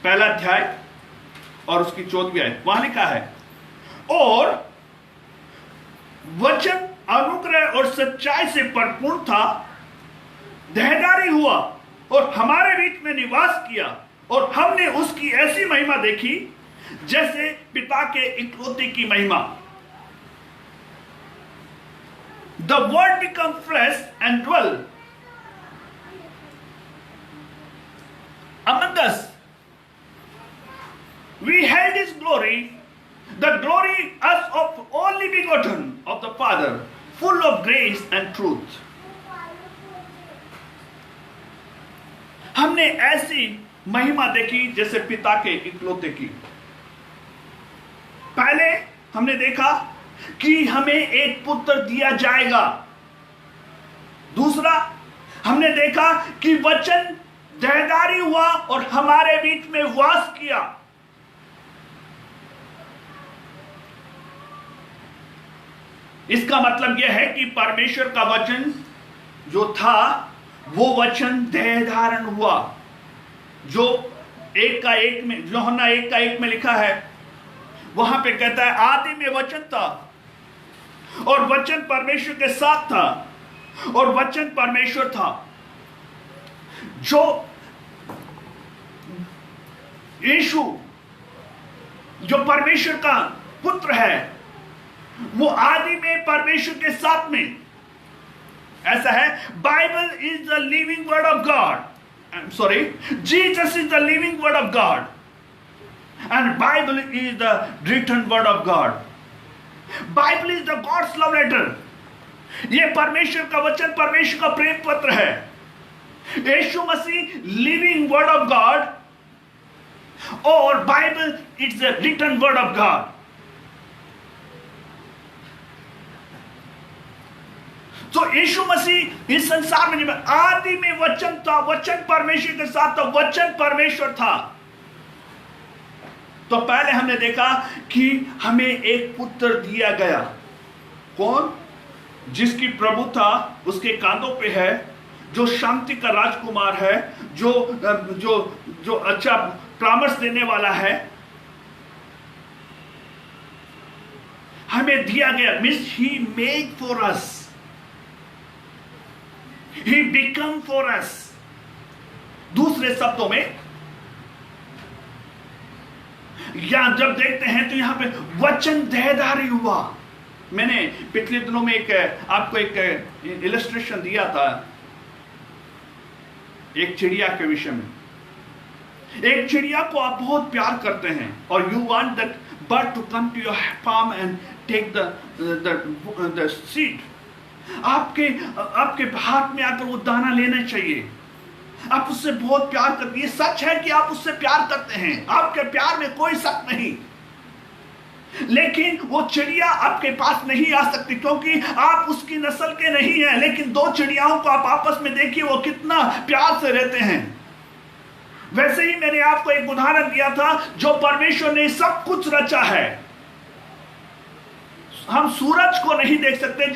पहला अध्याय और उसकी 14वीं आयत। वहां लिखा है, और वचन अनुग्रह और सच्चाई से भरपूर था, देहधारी हुआ और हमारे बीच में निवास किया, और हमने उसकी ऐसी महिमा देखी जैसे पिता के इकलौते की महिमा। The word became flesh and dwelt among us. We held his glory, the glory as of only begotten of the Father, full of grace and truth. हमने ऐसी महिमा देखी जैसे पिता के इकलौते की। पहले हमने देखा कि हमें एक पुत्र दिया जाएगा। दूसरा हमने देखा कि वचन देहधारी हुआ और हमारे बीच में वास किया। इसका मतलब यह है कि परमेश्वर का वचन जो था वो वचन देह धारण हुआ, जो 1:1 में, यूहन्ना 1:1 में लिखा है, वहां पे कहता है आदि में वचन था और वचन परमेश्वर के साथ था और वचन परमेश्वर था। जो यीशु जो परमेश्वर का पुत्र है वो आदि में परमेश्वर के साथ में, ऐसा है। Bible is the living word of God, Jesus is the living word of God and Bible is the written word of God. Bible is the God's love letter. ये परमेश्वर का वचन, परमेश्वर का प्रेम पत्र है। Yeshu Masih living word of God और Bible it's the written word of God. तो यीशु मसीह इस संसार में आदि में वचन था, वचन परमेश्वर के साथ था, वचन परमेश्वर था। तो पहले हमने देखा कि हमें एक पुत्र दिया गया। कौन? जिसकी प्रभुता उसके कांधों पे है, जो शांति का राजकुमार है, जो जो जो अच्छा परामर्श देने वाला है, हमें दिया गया। Means he made for us, he become for us. दूसरे शब्दों में यहां जब देखते हैं तो यहां पे वचन देहधारी हुआ। मैंने पिछले दिनों में आपको एक इलस्ट्रेशन दिया था एक चिड़िया के विषय में। एक चिड़िया को आप बहुत प्यार करते हैं और you want that bird to come to your farm and take the seed. आपके हाथ में आकर वो दाना लेना चाहिए। आप उससे बहुत प्यार करते हैं। ये सच है कि आप उससे प्यार करते हैं, आपके प्यार में कोई शक नहीं। लेकिन वो चिड़िया आपके पास नहीं आ सकती क्योंकि आप उसकी नस्ल के नहीं हैं। लेकिन दो चिड़ियाओं को आप आपस में देखिए, वो कितना प्यार से रहते हैं। वैसे ही मैंने आपको एक उदाहरण दिया था, जो परमेश्वर ने सब कुछ रचा है। हम सूरज को नहीं देख सकते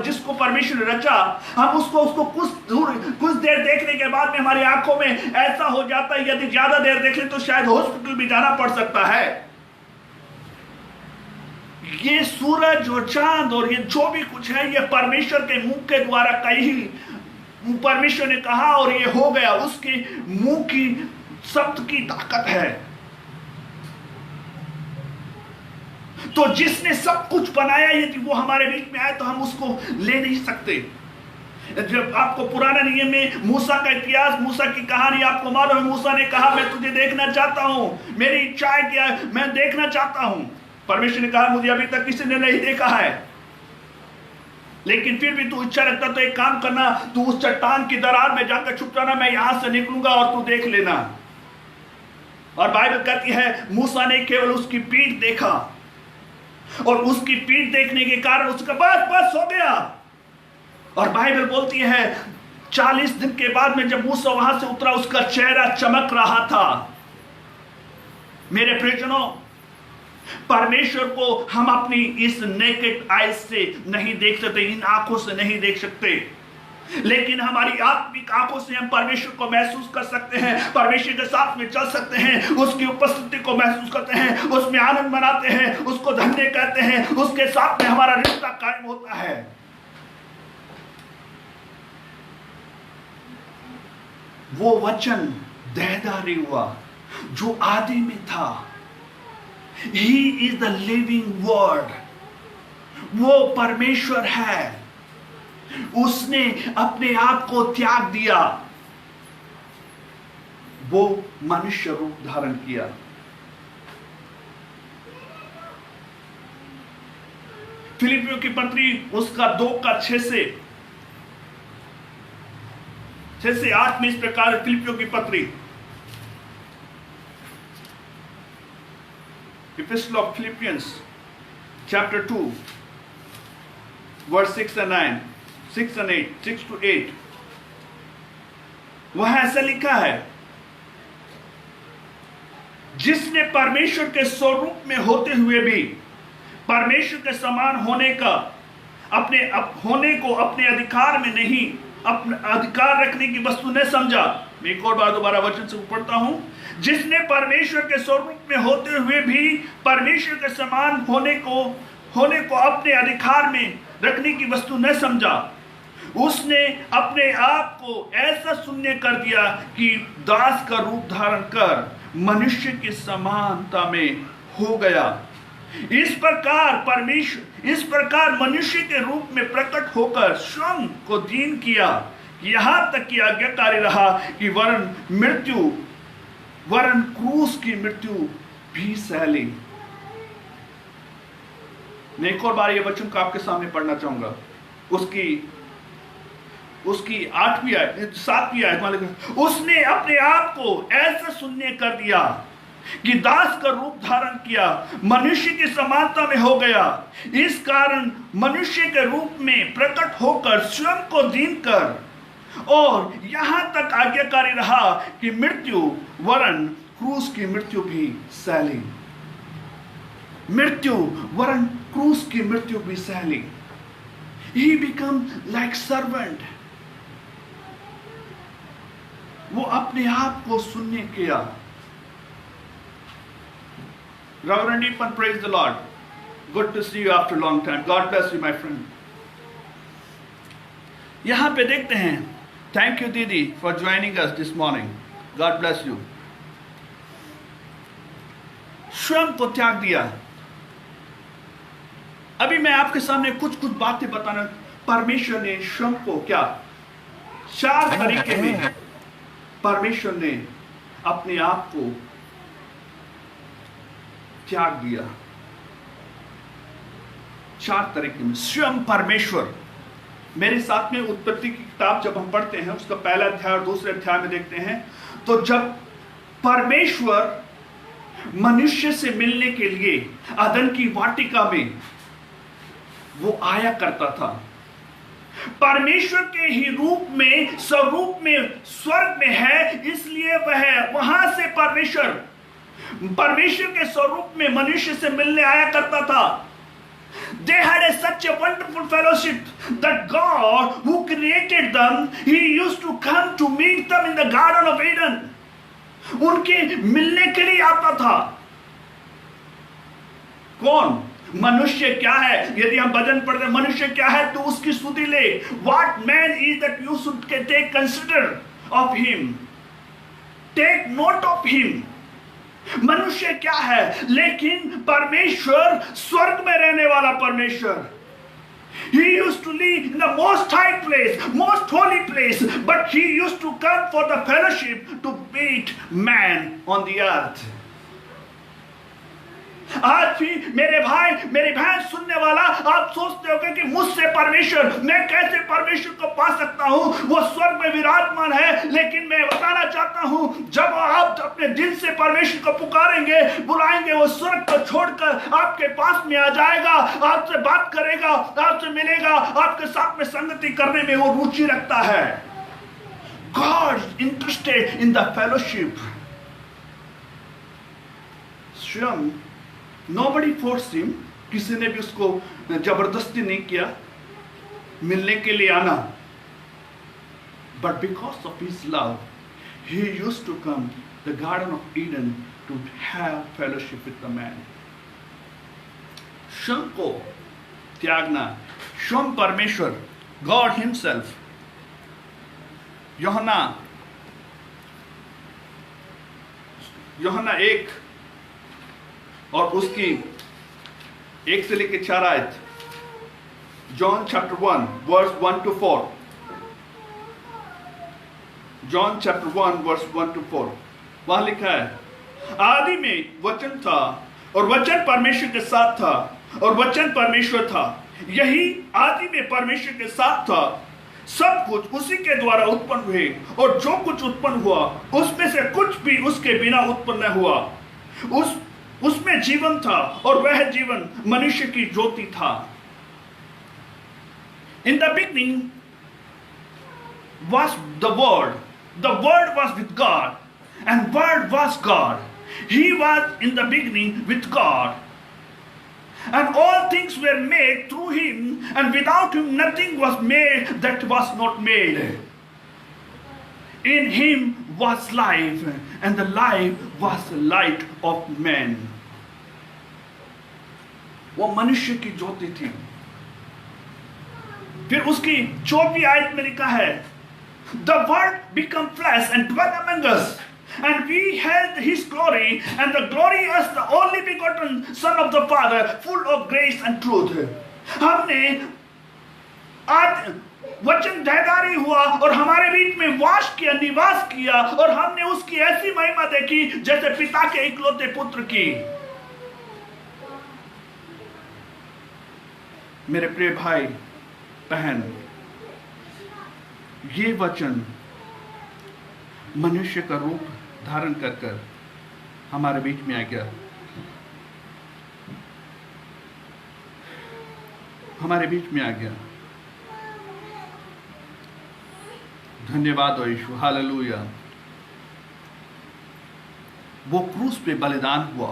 जिसको परमेश्वर ने रचा। हम उसको कुछ देर देखने के बाद में हमारी आंखों में ऐसा हो जाता है, यदि ज्यादा देर देखें तो शायद हॉस्पिटल भी जाना पड़ सकता है। ये सूरज और चांद और ये जो भी कुछ है, ये परमेश्वर के मुंह के द्वारा कही, परमेश्वर ने कहा और ये हो गया। उसके मुंह की शब्द की ताकत है। तो जिसने सब कुछ बनाया, यदि वो हमारे बीच में आए तो हम उसको ले नहीं सकते। जब आपको पुराने नियम में मूसा का इतिहास, मूसा की कहानी आपको मालूम है, मूसा ने कहा मैं तुझे देखना चाहता हूं, मेरी इच्छा है कि मैं देखना चाहता हूं। परमेश्वर ने कहा मुझे अभी तक किसी ने नहीं देखा है, लेकिन फिर भी तू इच्छा रखता तो एक काम करना, तू उस चट्टान की दरार में जाकर छुप जाना, मैं यहां से निकलूंगा और तू देख लेना। और बाइबल कहती है मूसा ने केवल उसकी पीठ देखा, और उसकी पीठ देखने के कारण उसका बस हो गया। और बाइबल बोलती है 40 दिन के बाद में जब मूसा वहां से उतरा, उसका चेहरा चमक रहा था। मेरे प्रियजनों, परमेश्वर को हम अपनी इस नेकेड आइज से नहीं देख सकते, इन आंखों से नहीं देख सकते, लेकिन हमारी आत्मिक आंखों से हम परमेश्वर को महसूस कर सकते हैं, परमेश्वर के साथ में चल सकते हैं, उसकी उपस्थिति को महसूस करते हैं, उसमें आनंद मनाते हैं, उसको धन्य कहते हैं, उसके साथ में हमारा रिश्ता कायम होता है। वो वचन देहधारी हुआ जो आदि में था। He is the living word। वो परमेश्वर है, उसने अपने आप को त्याग दिया, वो मनुष्य रूप धारण किया। फिलिपियों की पत्री उसका 2:6 से 8 में इस प्रकार है। फिलिपियों की पत्री, Epistle of Philippians chapter 2 verse 6 and 9, 6 and 8, 6 to 8, वह ऐसा लिखा है, जिसने परमेश्वर के स्वरूप में होते हुए भी परमेश्वर के समान होने को अपने अधिकार में नहीं, अपने अधिकार रखने की वस्तु ने समझा। मैं एक और बार दोबारा वचन से पढ़ता हूं। जिसने परमेश्वर के स्वरूप में होते हुए भी परमेश्वर के समान होने को अपने अधिकार में रखने की वस्तु न समझा, उसने अपने आप को ऐसा शून्य कर दिया कि दास का रूप धारण कर मनुष्य की समानता में हो गया। इस प्रकार मनुष्य के रूप में प्रकट होकर स्वयं को दीन किया, यहां तक कि आज्ञाकारी रहा कि वरन क्रूस की मृत्यु भी सह ली। मैं एक और बार ये वचन को आपके सामने पढ़ना चाहूंगा। उसकी 8वीं आयत, 7वीं आयत, उसने अपने आप को ऐसा शून्य कर दिया कि दास का रूप धारण किया, मनुष्य की समानता में हो गया। इस कारण मनुष्य के रूप में प्रकट होकर स्वयं को दीन कर और यहां तक आज्ञाकारी रहा कि मृत्यु वरन क्रूस की मृत्यु भी सह ली। मृत्यु वरन क्रूस की मृत्यु भी सह ली। He became like servant। वो अपने आप को शून्य किया। Reverend Deepan, praise the Lord. Good to see you after a long time. God bless you, my friend. यहां पे देखते हैं, thank you दीदी for joining us this morning. God bless you. स्वयं को त्याग दिया। अभी मैं आपके सामने कुछ बातें बताना। परमेश्वर ने स्वयं को क्या 4 तरीके में परमेश्वर ने अपने आप को त्याग दिया। 4 तरीके में स्वयं परमेश्वर। मेरे साथ में उत्पत्ति की किताब जब हम पढ़ते हैं, उसका पहला अध्याय और दूसरे अध्याय में देखते हैं, तो जब परमेश्वर मनुष्य से मिलने के लिए अदन की वाटिका में वो आया करता था, परमेश्वर के ही रूप में, स्वरूप में स्वर्ग में है, इसलिए वह वहां से परमेश्वर के स्वरूप में मनुष्य से मिलने आया करता था। They had such a wonderful fellowship that God who created them, He used to come to meet them in the Garden of Eden। उनके मिलने के लिए आता था। कौन? मनुष्य क्या है? यदि हम भजन पढ़ते हैं मनुष्य क्या है तो उसकी स्तुति ले। What man is that you should take consider of him। Take note of him. मनुष्य क्या है, लेकिन परमेश्वर स्वर्ग में रहने वाला परमेश्वर। He used to live in the most high place, most holy place, but he used to come for the fellowship to meet man on the earth. आज भी मेरे भाई मेरी बहन सुनने वाला, आप सोचते होंगे कि मुझसे परमेश्वर, मैं कैसे परमेश्वर को पा सकता हूं, वो स्वर्ग में विराजमान है। लेकिन मैं बताना चाहता हूं, जब आप अपने दिल से परमेश्वर को पुकारेंगे, बुलाएंगे, वो स्वर्ग को छोड़कर आपके पास में आ जाएगा, आपसे बात करेगा, आपसे मिलेगा, आपके साथ में संगति करने में वो रुचि रखता है। God is interested in the fellowship. स्वयं Nobody forced him, किसी ने भी उसको जबरदस्ती नहीं किया मिलने के लिए आना। But because of his love, he used to come the Garden of Eden to have fellowship with the man. स्वयं को त्यागना, स्वयं परमेश्वर, God himself। यूहन्ना 1 और उसकी 1 से लेकर 4 आयत, John chapter 1 verse 1 to 4, John chapter 1 verse 1 to 4, वहां लिखा है, आदि में वचन था और वचन परमेश्वर के साथ था और वचन परमेश्वर था। यही आदि में परमेश्वर के साथ था। सब कुछ उसी के द्वारा उत्पन्न हुए और जो कुछ उत्पन्न हुआ उसमें से कुछ भी उसके बिना उत्पन्न न हुआ। उसमें जीवन था और वह जीवन मनुष्य की ज्योति था। In the beginning was the word was with God, and word was God. He was in the beginning with God. And all things were made through him, and without him nothing was made that was not made. In him was life, and the life was the light of men. वो मनुष्य की ज्योति थी। फिर उसकी 24वीं आयत में लिखा है, The word became flesh and dwelt among us, and we beheld his glory, and the glory as the only begotten Son of the Father, full of grace and truth. हमने आज वचन देहधारी हुआ और हमारे बीच में वास किया, निवास किया, और हमने उसकी ऐसी महिमा देखी जैसे पिता के इकलौते पुत्र की। मेरे प्रिय भाई बहन, ये वचन मनुष्य का रूप धारण कर हमारे बीच में आ गया, हमारे बीच में आ गया। धन्यवाद हो यीशु, हालेलुया। वो क्रूस पे बलिदान हुआ,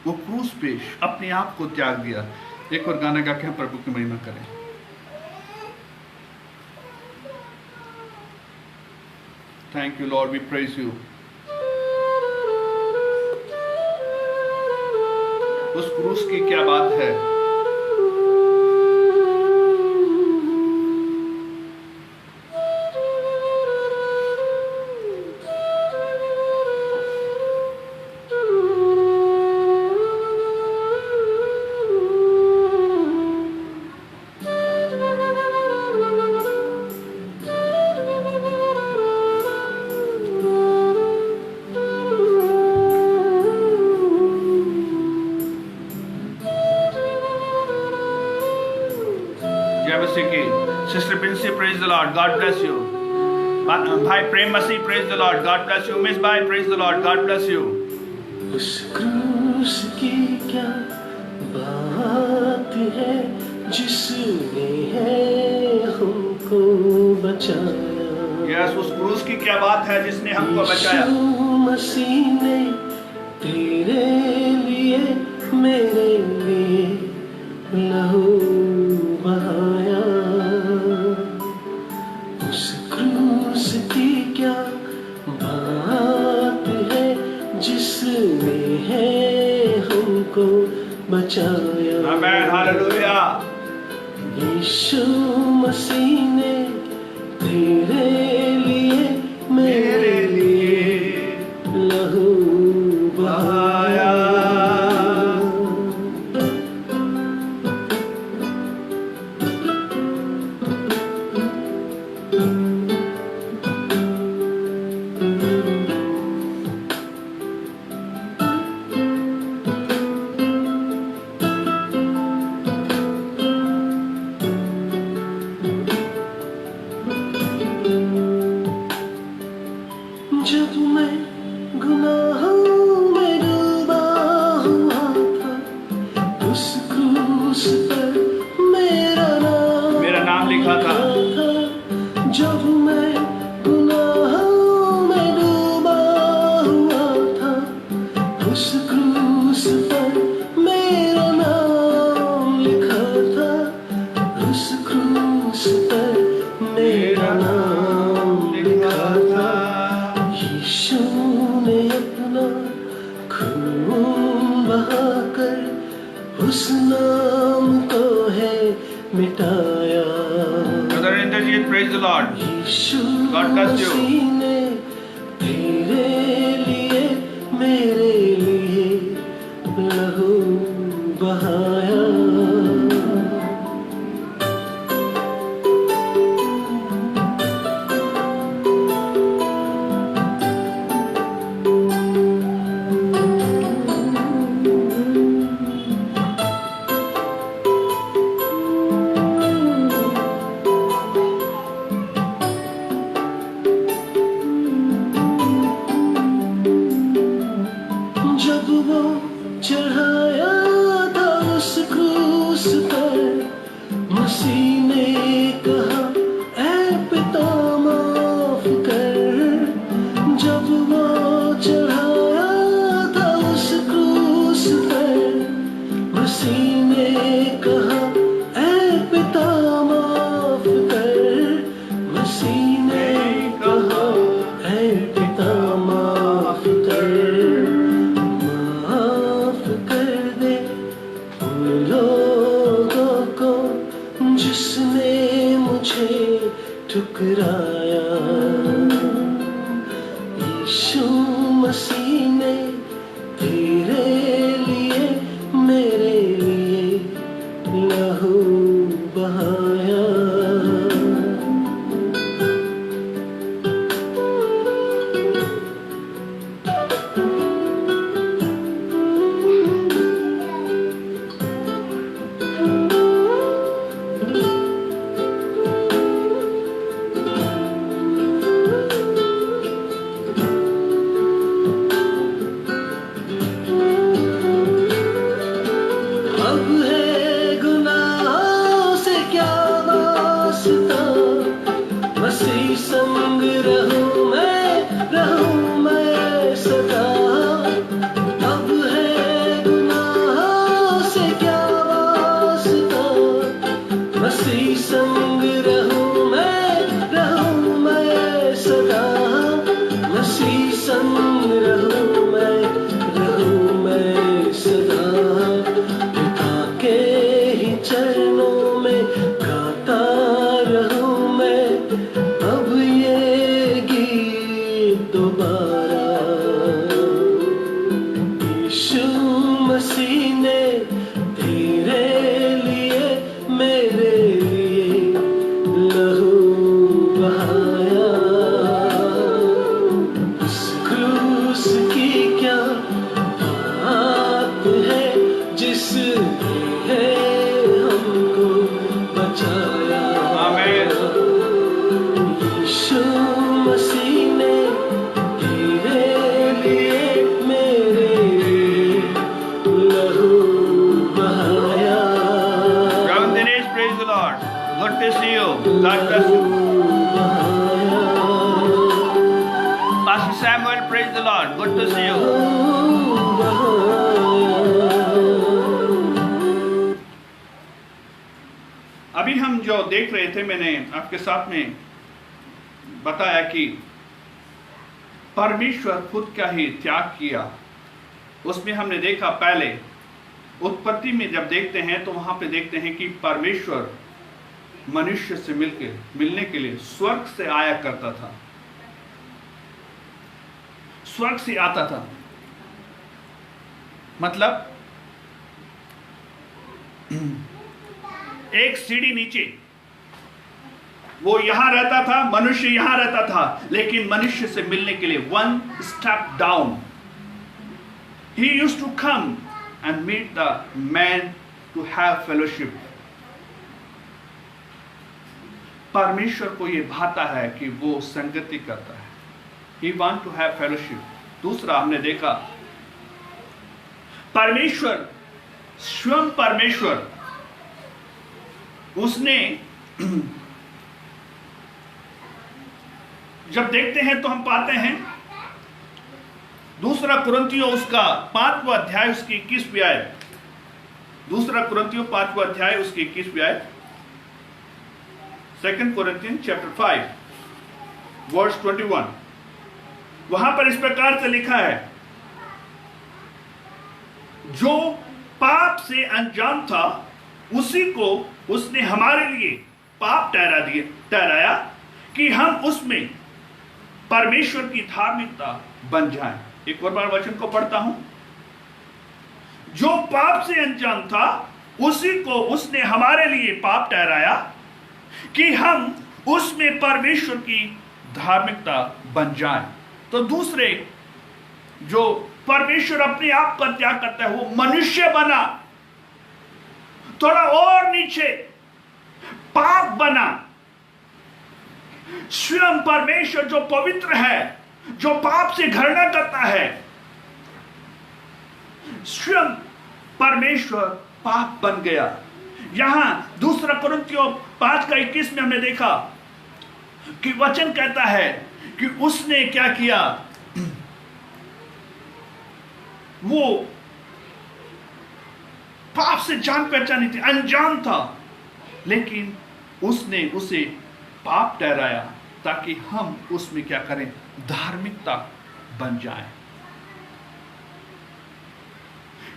वो क्रूस पे अपने आप को त्याग दिया। एक और गाना गा के हम प्रभु की महिमा करें। Thank you Lord, we praise you. उस क्रूस की क्या बात है। Sister Princey, praise the Lord, God bless you. Bhai Prem Masi, praise the Lord, God bless you. Miss Bhai, praise the Lord, God bless you. उस क्रूस की क्या बात है जिसने है हमको बचाया। Yes, उस क्रूस की क्या बात है जिसने हमको बचाया। यीशु मसीह ने तेरे लिए मेरे लिए लहू बहाया। उस क्रूस की क्या बात है जिसने है हमको बचाया। आमेन, हालेलुया। यीशु मसीह ने तेरे लिए मेरे लिए लिखा था। जब मैं गुनाहों में डूबा हुआ था, उस क्रूस पर मेरा नाम लिखा था, उस क्रूस पर मेरा नाम लिखा था। यीशु ने अपना खून बहाकर उस नाम को है मिटाया। Brother Indrajit, praise the Lord. Yeshu God bless you. मसीह ने तेरे लिए मेरे लिए लहू बहाया। जब वो चढ़ाया था उस क्रूस पर, मसीह ने कहा ऐ पिता माफ कर। जब वो चढ़ाया था उस क्रूस पर, मसीह ने कहा ऐ पिता माफ कर। मसीह ने कहा ऐ पिता माफ कर। माफ कर दे उन लोगों को जिसने मुझे ठुकराया। यीशु मसीह ने तेरे लिए मेरे लिए लहू बहाया। अब है गुनाहों से क्या वास्ता, मसीह संग रहूं मैं सदा। अब है गुनाहों से क्या वास्ता, मसीह संग रहूं मैं सदा। मसीह संग रहूं मैं सदा। पिता के ही चरणों में गाता रहूं मैं अब ये गीत दोबारा। यीशु मसीह ने तेरे लिए मेरे लिए लहू बहाया। उस क्रूस की क्या बात है जिसने हमको बचाया। Amen. यीशु मसीह ने तेरे लिए मेरे लिए लहू बहाया। Brother Dinesh, praise the Lord. Good to see you. God bless you. Pastor Samuel, praise the Lord. Good to see you. अभी हम जो देख रहे थे, मैंने आपके साथ में बताया कि परमेश्वर खुद का ही त्याग किया। उसमें हमने देखा पहले उत्पत्ति में जब देखते हैं तो वहां पे देखते हैं कि परमेश्वर मनुष्य से मिलने के लिए स्वर्ग से आया करता था, स्वर्ग से आता था। मतलब एक सीढ़ी नीचे, वो यहां रहता था, मनुष्य यहां रहता था, लेकिन मनुष्य से मिलने के लिए one step down he used to come and meet the man to have fellowship. परमेश्वर को यह भाता है कि वो संगति करता है, he want to have fellowship. दूसरा हमने देखा परमेश्वर, स्वयं परमेश्वर, उसने जब देखते हैं तो हम पाते हैं दूसरा कुरिन्थियों उसका 5वां अध्याय उसकी 21वीं आयत। दूसरा कुरिन्थियों 5वां अध्याय उसकी 21वीं आयत। 2 Corinthians chapter 5 verse 21, वहां पर इस प्रकार से लिखा है, जो पाप से अनजान था उसी को उसने हमारे लिए पाप ठहराया कि हम उसमें परमेश्वर की धार्मिकता बन जाएं। एक और बार वचन को पढ़ता हूं। जो पाप से अनजान था उसी को उसने हमारे लिए पाप ठहराया कि हम उसमें परमेश्वर की धार्मिकता बन जाएं। तो दूसरे जो परमेश्वर अपने आप का त्याग करता है वो मनुष्य बना, थोड़ा और नीचे पाप बना। स्वयं परमेश्वर जो पवित्र है, जो पाप से घृणा करता है, स्वयं परमेश्वर पाप बन गया। यहां दूसरा कुरिन्थियों 5:21 में हमने देखा कि वचन कहता है कि उसने क्या किया, वो पाप से जान पहचानी थी, अनजान था, लेकिन उसने उसे पाप ठहराया ताकि हम उसमें क्या करें, धार्मिकता बन जाए।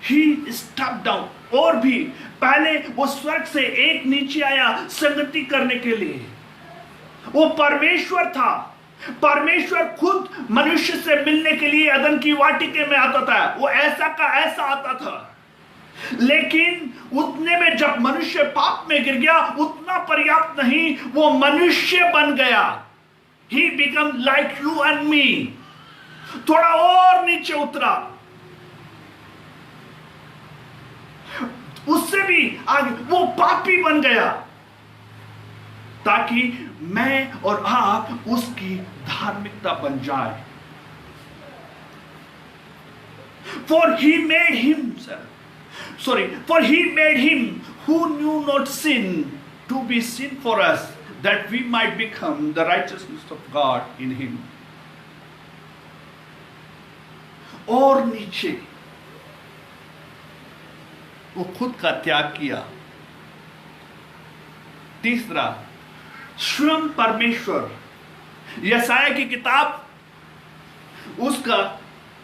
He stepped down, और भी पहले वो स्वर्ग से एक नीचे आया संगति करने के लिए। वो परमेश्वर था, परमेश्वर खुद मनुष्य से मिलने के लिए अदन की वाटिके में आता था। वो ऐसा का ऐसा आता था, लेकिन उतने में जब मनुष्य पाप में गिर गया उतना पर्याप्त नहीं, वो मनुष्य बन गया। He became like you and me, थोड़ा और नीचे उतरा, उससे भी आगे वो पापी बन गया ताकि मैं और आप उसकी धार्मिकता बन जाए। For he made him who knew not sin to be sin for us, that we might become the righteousness of God in him. और नीचे वो खुद का त्याग किया। तीसरा, स्वयं परमेश्वर, यशायाह की किताब उसका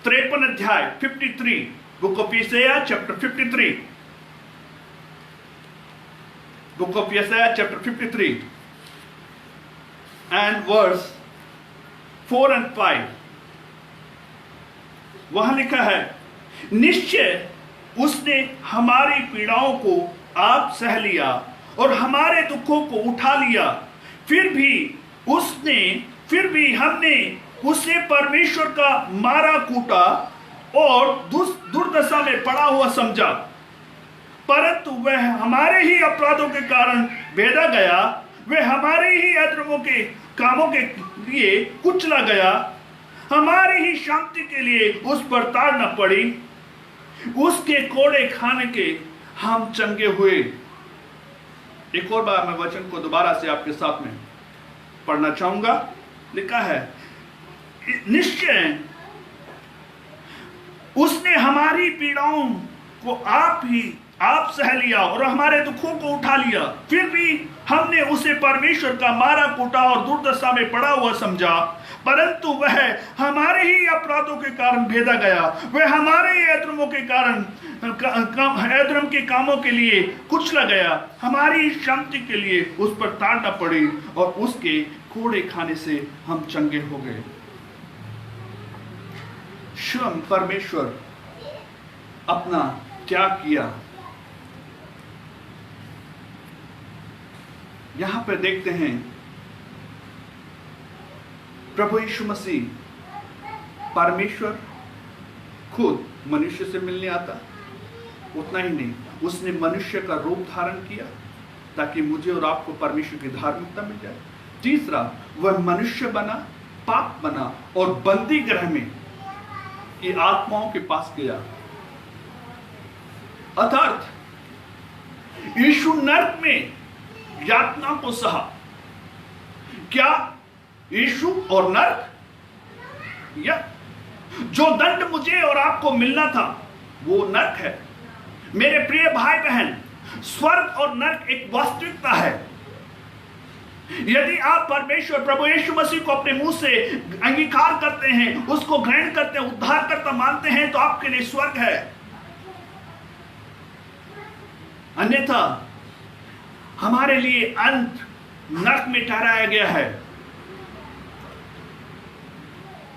53 अध्याय 53, बुक ऑफ यशायाह चैप्टर 53, बुक ऑफ यशायाह चैप्टर 53 एंड वर्स 4 and 5, वहां लिखा है, निश्चय उसने हमारी पीड़ाओं को आप सह लिया और हमारे दुखों को उठा लिया, फिर भी हमने उसे परमेश्वर का मारा कूटा और दुर्दशा में पड़ा हुआ समझा, परंतु वह हमारे ही अपराधों के कारण भेदा गया, वह हमारे ही अधर्मों के कामों के लिए कुचला गया, हमारी ही शांति के लिए उस पर ताड़ना पड़ी, उसके कोड़े खाने के हम चंगे हुए। एक और बार मैं वचन को दोबारा से आपके साथ में पढ़ना चाहूंगा। लिखा है, निश्चय उसने हमारी पीड़ाओं को आप सह लिया और हमारे दुखों को उठा लिया, फिर भी हमने उसे परमेश्वर का मारा कूटा और दुर्दशा में पड़ा हुआ समझा, परंतु वह हमारे ही अपराधों के कारण भेदा गया, वह हमारे ही अधर्मों के कारण अधर्म के कामों के लिए कुचला गया, हमारी शांति के लिए उस पर ताड़ना पड़ी और उसके कोड़े खाने से हम चंगे हो गए। स्वयं परमेश्वर अपना त्याग किया। यहां पर देखते हैं प्रभु यीशु मसीह, परमेश्वर खुद मनुष्य से मिलने आता। उतना ही नहीं, उसने मनुष्य का रूप धारण किया ताकि मुझे और आपको परमेश्वर की धार्मिकता मिल जाए। तीसरा, वह मनुष्य बना, पाप बना और बंदी गृह में की आत्माओं के पास गया। अर्थात यीशु नरक में यातना को सहा। क्या यीशु और नर्क, या जो दंड मुझे और आपको मिलना था वो नर्क है। मेरे प्रिय भाई बहन, स्वर्ग और नर्क एक वास्तविकता है। यदि आप परमेश्वर प्रभु यीशु मसीह को अपने मुंह से अंगीकार करते हैं, उसको ग्रहण करते हैं, उद्धारकर्ता मानते हैं, तो आपके लिए स्वर्ग है। अन्यथा हमारे लिए अंत नरक में ठहराया गया है।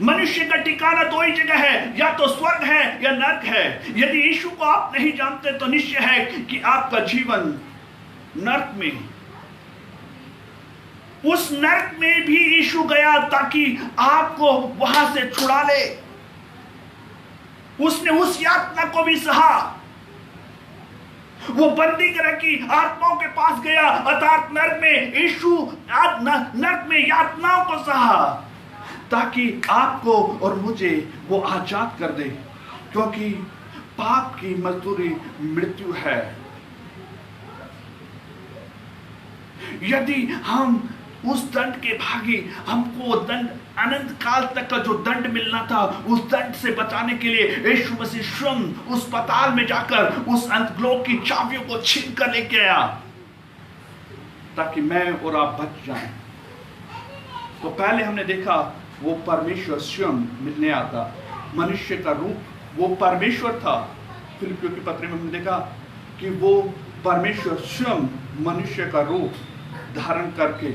मनुष्य का ठिकाना दो ही जगह है, या तो स्वर्ग है या नरक है। यदि यीशु को आप नहीं जानते तो निश्चय है कि आपका जीवन नरक में, उस नरक में भी यीशु गया ताकि आपको वहां से छुड़ा ले। उसने उस यातना को भी सहा। वो बंदी ग्रह की आत्माओं के पास गया, अर्थात नरक में। यीशु नरक में यातनाओं को सहा ताकि आपको और मुझे वो आजाद कर दे, क्योंकि पाप की मजदूरी मृत्यु है। यदि हम उस दंड के भागी, हमको दंड अनंत काल तक का जो दंड मिलना था, उस दंड से बचाने के लिए यीशु मसीह स्वयं उस पाताल में जाकर उस अंतर्लोक की चाबियों को छीन कर लेके आया ताकि मैं और आप बच जाएं। तो पहले हमने देखा वो परमेश्वर स्वयं मिलने आता, मनुष्य का रूप, वो परमेश्वर था। फिलिपियों की पत्री में हमने देखा कि वो परमेश्वर स्वयं मनुष्य का रूप धारण करके,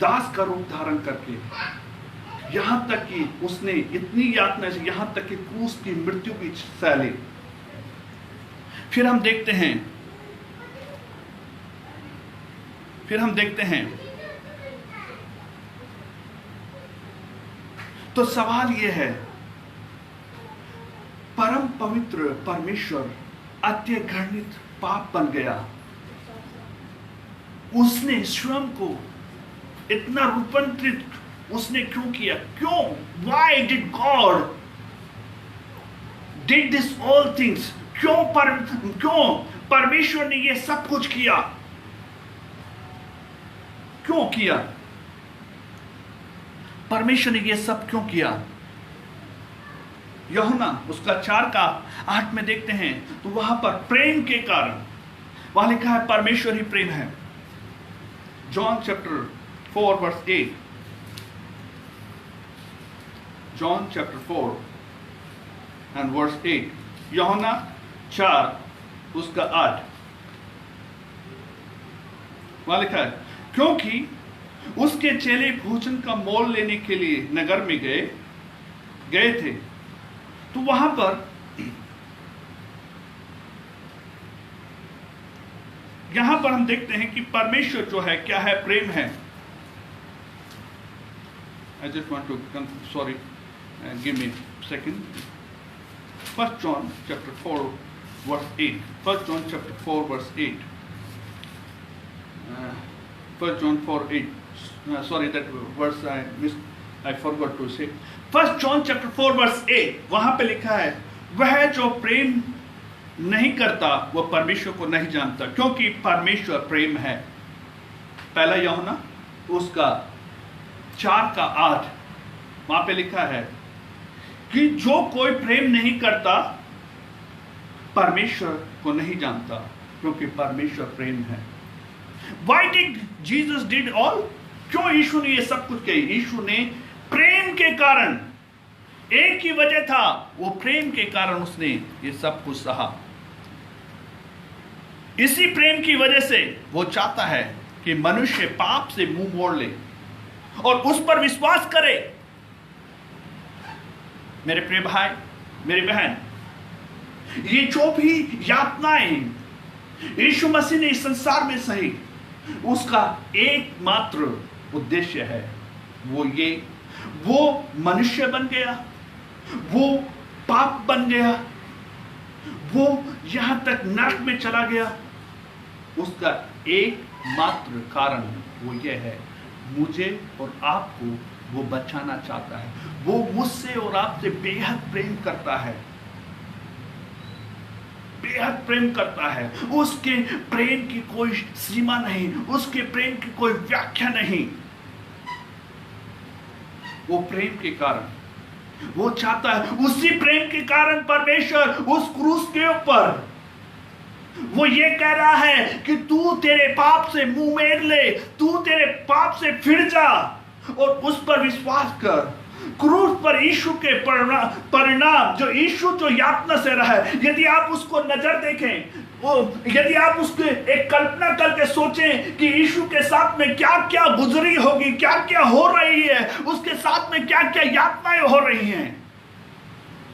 दास का रूप धारण करके, यहां तक कि उसने इतनी यातना से, यहां तक कि क्रूस की मृत्यु भी सहली। फिर हम देखते हैं तो सवाल यह है, परम पवित्र परमेश्वर अत्यघृणित पाप बन गया। उसने स्वयं को इतना रूपांतरित उसने क्यों किया? क्यों? Why did God did this all things? क्यों परमेश्वर ने ये सब कुछ किया? क्यों किया? परमेश्वर ने ये सब क्यों किया? यूहन्ना उसका 4:8 में देखते हैं तो वहां पर प्रेम के कारण, वहां लिखा है परमेश्वर ही प्रेम है। John chapter 4 verse 8. John chapter 4 and verse 8. यूहन्ना 4 उसका 8 वहां लिखा है, क्योंकि उसके चेले भोजन का मोल लेने के लिए नगर में गए थे। तो वहां पर यहां पर हम देखते हैं कि परमेश्वर जो है क्या है? प्रेम है। I just want to sorry, give me a second. 1 John chapter 4 verse 8. 1 John chapter 4 verse 8. 1 John 4:8. Sorry, that verse I forgot to say. 1 John chapter 4 verse 8. वहां पे लिखा है, वह जो प्रेम नहीं करता वो परमेश्वर को नहीं जानता, क्योंकि परमेश्वर प्रेम है। पहला यूहन्ना उसका 4:8 वहां पे लिखा है कि जो कोई प्रेम नहीं करता परमेश्वर को नहीं जानता, क्योंकि परमेश्वर प्रेम है। Why did Jesus did all? क्यों यीशु ने ये सब कुछ किया? यीशु ने प्रेम के कारण, एक ही वजह था, वो प्रेम के कारण उसने ये सब कुछ सहा। इसी प्रेम की वजह से वो चाहता है कि मनुष्य पाप से मुंह मोड़ ले और उस पर विश्वास करे। मेरे प्रिय भाई, मेरी बहन, ये जो भी यातनाएं यीशु मसीह ने इस संसार में सही, उसका एकमात्र उद्देश्य है वो मनुष्य बन गया, वो पाप बन गया, वो यहां तक नरक में चला गया। उसका एकमात्र कारण वो ये है, मुझे और आपको वो बचाना चाहता है। वो मुझसे और आपसे बेहद प्रेम करता है, बेहद प्रेम करता है। उसके प्रेम की कोई सीमा नहीं, उसके प्रेम की कोई व्याख्या नहीं। वो प्रेम के कारण, वो चाहता है उसी प्रेम के कारण परमेश्वर उस क्रूस के ऊपर वो ये कह रहा है कि तू तेरे पाप से मुंह मेर ले, तू तेरे पाप से फिर जा और उस पर विश्वास कर। क्रूस पर यीशु के परिणाम जो यीशु जो यातना से रहा है, यदि आप उसको नजर देखें, वो यदि आप उसके एक कल्पना करके सोचें कि यीशु के साथ में क्या क्या गुजरी होगी, क्या क्या हो रही है, उसके साथ में क्या क्या यातनाएं हो रही हैं,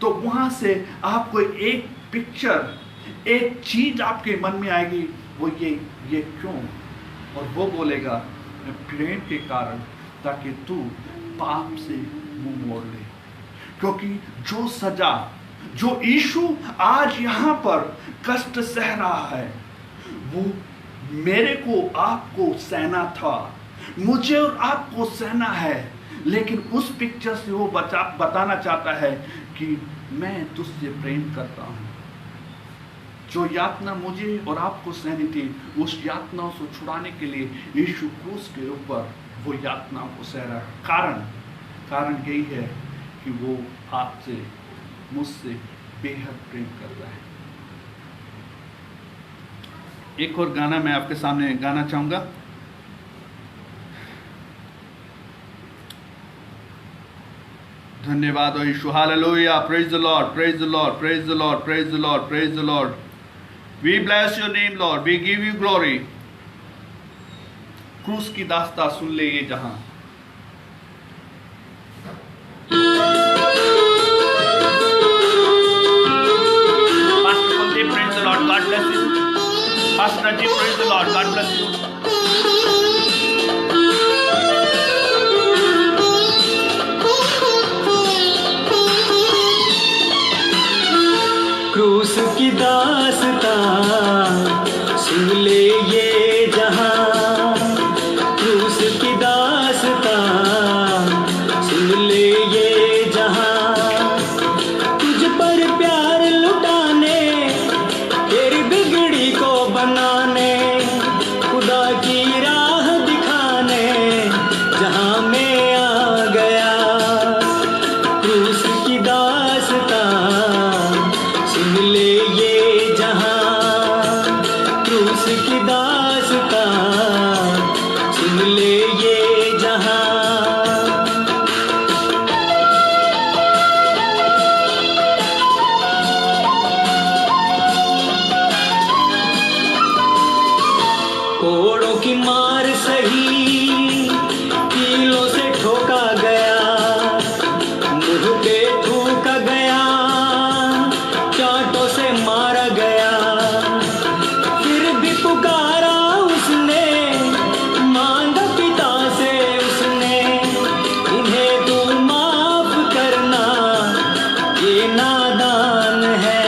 तो वहां से आपको एक पिक्चर, एक चीज आपके मन में आएगी, वो ये क्यों, और वो बोलेगा प्रेम के कारण, ताकि तू पाप से मुंह मोड़ ले। क्योंकि जो सजा जो यीशु आज यहां पर कष्ट सह रहा है, वो मेरे को आपको सहना था, मुझे और आपको सहना है, लेकिन उस पिक्चर से वो बताना चाहता है कि मैं तुझसे प्रेम करता हूं। जो यातना मुझे और आपको सहनी थी, उस यातनाओं से छुड़ाने के लिए यीशु क्रूस के ऊपर वो यातनाओं को सह रहा है। कारण यही है कि वो आपसे, मुझसे बेहद प्रेम करता है। एक और गाना मैं आपके सामने गाना चाहूंगा। धन्यवाद Yeshu, hallelujah, praise the Lord, praise the Lord, praise the Lord, praise the Lord, praise the Lord. We bless your name Lord, we give you glory. क्रूस की दास्तां सुन ले ये जहां। Pastor Kuldeep, praise the Lord, God bless you. Pastor Najib, praise the Lord, God bless you. क्रूस की दास्तां सुन ले ये जहां, क्रूस की दास्तां सुन ले ये जहां। तुझ पर प्यार लुटाने, तेरी बिगड़ी को बनाने, खुदा की राह दिखाने जहां मैं आ गया। क्रूस की दास्तां सुन ले ये जहां, क्रूस की दास्तां सुन ले ये जहां। कोड़ों की मार सही, कीलों से ठोका गया, मुंह पे थूका गया, चांटों से मारा गया, फिर भी पुकारा उसने, मांगा पिता से उसने, इन्हें तू माफ करना, ये नादान है।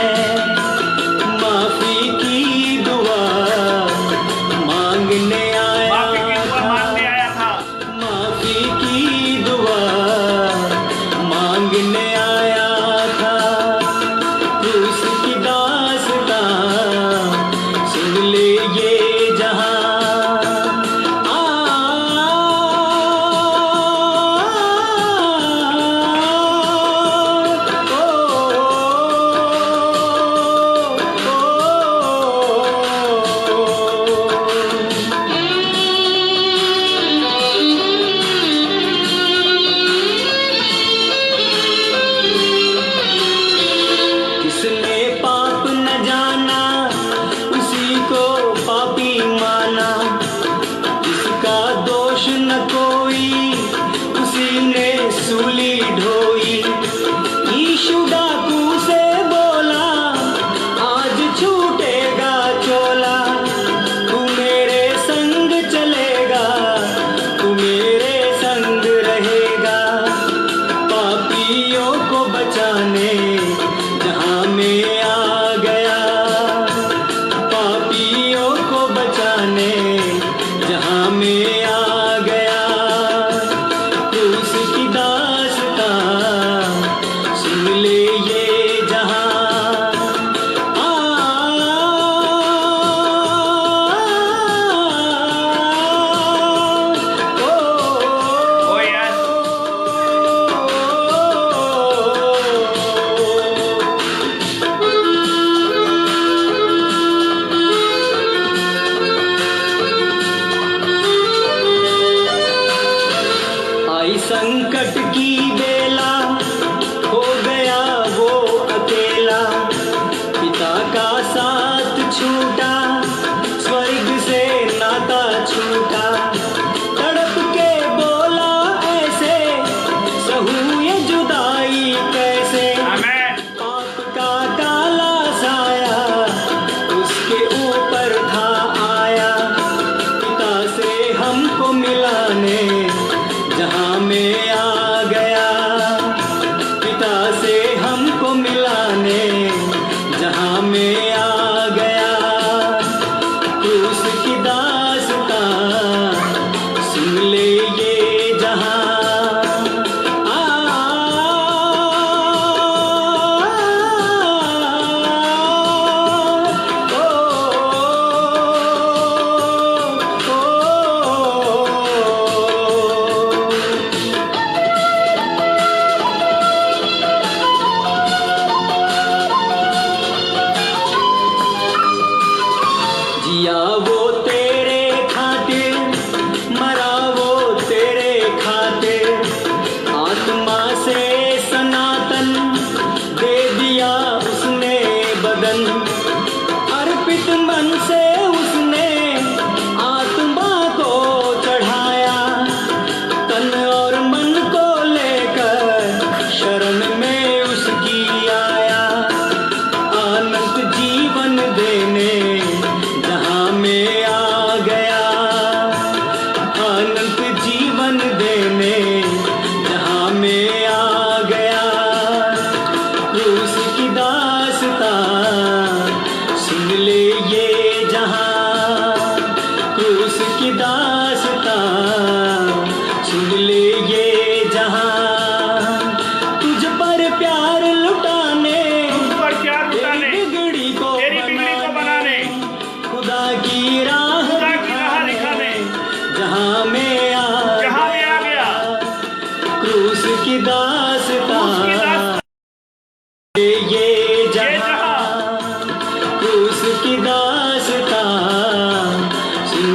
माफी की दुआ मांगने आया था। माफी की दुआ मांगने आया था। क्रूस की दास्तां सुन ले ये जहां। जिसने पाप न जाना, उसी को पापी माना, जिसका दोष न कोई, उसी ने सूली ढोई। यीशु डाकू से बोला, आज छूटेगा चोला, तू मेरे संग चलेगा, तू मेरे संग रहेगा। पापियों को बचाने जहां मैं आ गया, पापियों को बचाने जहां मैं आ गया। क्रूस की दास्तां सुन ले ये जहां। Oh yes,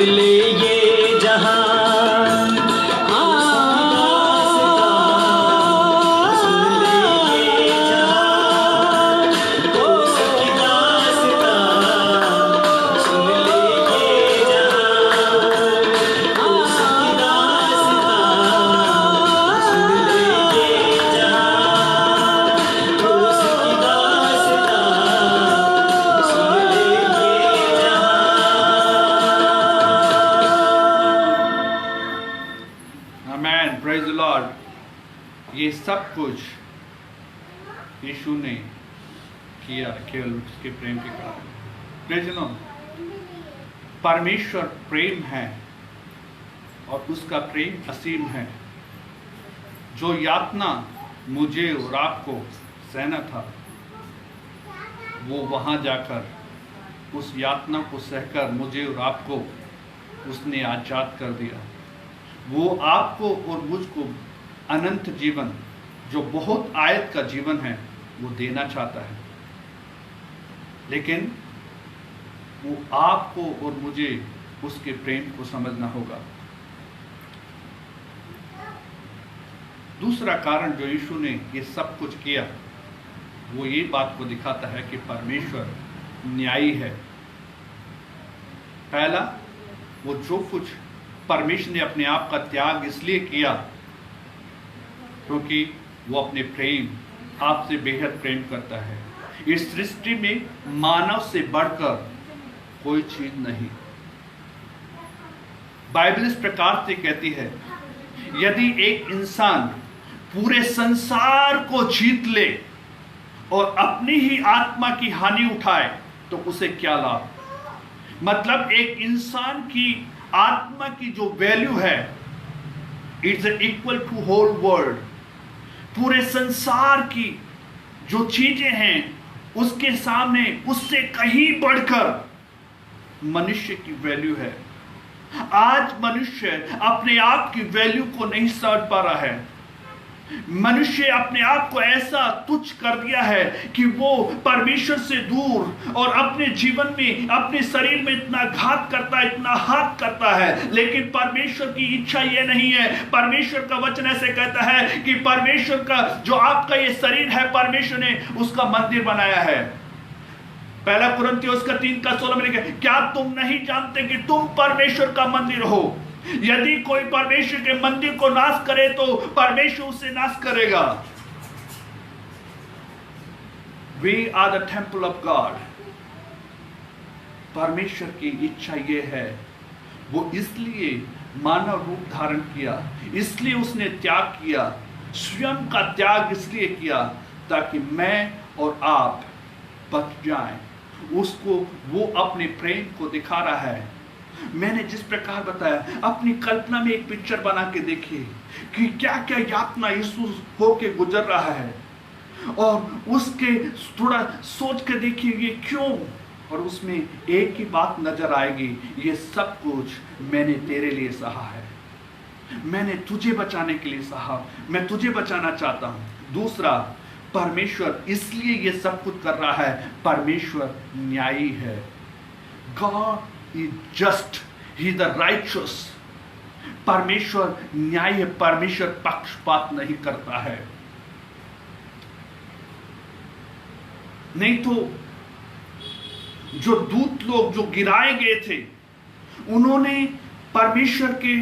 ले ये जहां Amen. Praise the Lord. ये सब कुछ यीशु ने किया केवल उसके प्रेम के कारण। Praise the Lord. परमेश्वर प्रेम है और उसका प्रेम असीम है। जो यातना मुझे और आपको सहना था, वो वहां जाकर उस यातना को सहकर मुझे और आपको उसने आजाद कर दिया। वो आपको और मुझको अनंत जीवन, जो बहुत आयत का जीवन है, वो देना चाहता है। लेकिन वो आपको और मुझे उसके प्रेम को समझना होगा। दूसरा कारण जो यीशु ने ये सब कुछ किया, वो ये बात को दिखाता है कि परमेश्वर न्यायी है। पहला, वो जो कुछ परमेश्वर ने अपने आप का त्याग इसलिए किया क्योंकि वो अपने प्रेम आपसे बेहद प्रेम करता है। इस सृष्टि में मानव से बढ़कर कोई चीज नहीं। बाइबल इस प्रकार से कहती है, यदि एक इंसान पूरे संसार को जीत ले और अपनी ही आत्मा की हानि उठाए तो उसे क्या लाभ। मतलब एक इंसान की आत्मा की जो वैल्यू है, it's equal to whole world. पूरे संसार की जो चीजें हैं उसके सामने उससे कहीं बढ़कर मनुष्य की वैल्यू है। आज मनुष्य अपने आप की वैल्यू को नहीं समझ पा रहा है। मनुष्य अपने आप को ऐसा तुच्छ कर दिया है कि वो परमेश्वर से दूर और अपने जीवन में, अपने शरीर में इतना घात करता है, इतना हाथ करता है। लेकिन परमेश्वर की इच्छा ये नहीं है। परमेश्वर का वचन ऐसे कहता है कि परमेश्वर का जो आपका ये शरीर है, परमेश्वर ने उसका मंदिर बनाया है। पहला कुरिन्थियों का 3:16 में लिखा है, क्या तुम नहीं जानते कि तुम परमेश्वर का मंदिर हो। यदि कोई परमेश्वर के मंदिर को नाश करे तो परमेश्वर उसे नाश करेगा। We are the temple of God. परमेश्वर की इच्छा ये है, वो इसलिए मानव रूप धारण किया, इसलिए उसने त्याग किया, स्वयं का त्याग इसलिए किया ताकि मैं और आप बच जाएं। उसको वो अपने प्रेम को दिखा रहा है। मैंने जिस प्रकार बताया, अपनी कल्पना में एक पिक्चर बना के देखिए कि क्या क्या यातना यीशु होके गुजर रहा है, और उसके थोड़ा सोच के देखिए ये क्यों, और उसमें एक ही बात नजर आएगी, ये सब कुछ मैंने तेरे लिए सहा है, मैंने तुझे बचाने के लिए सहा, मैं तुझे बचाना चाहता हूं। दूसरा, परमेश्वर इसलिए ये सब कुछ कर रहा है, परमेश्वर न्यायी है। God He just, he is the righteous. परमेश्वर न्याय है, परमेश्वर पक्षपात नहीं करता है। नहीं तो जो दूत लोग जो गिराए गए थे, उन्होंने परमेश्वर के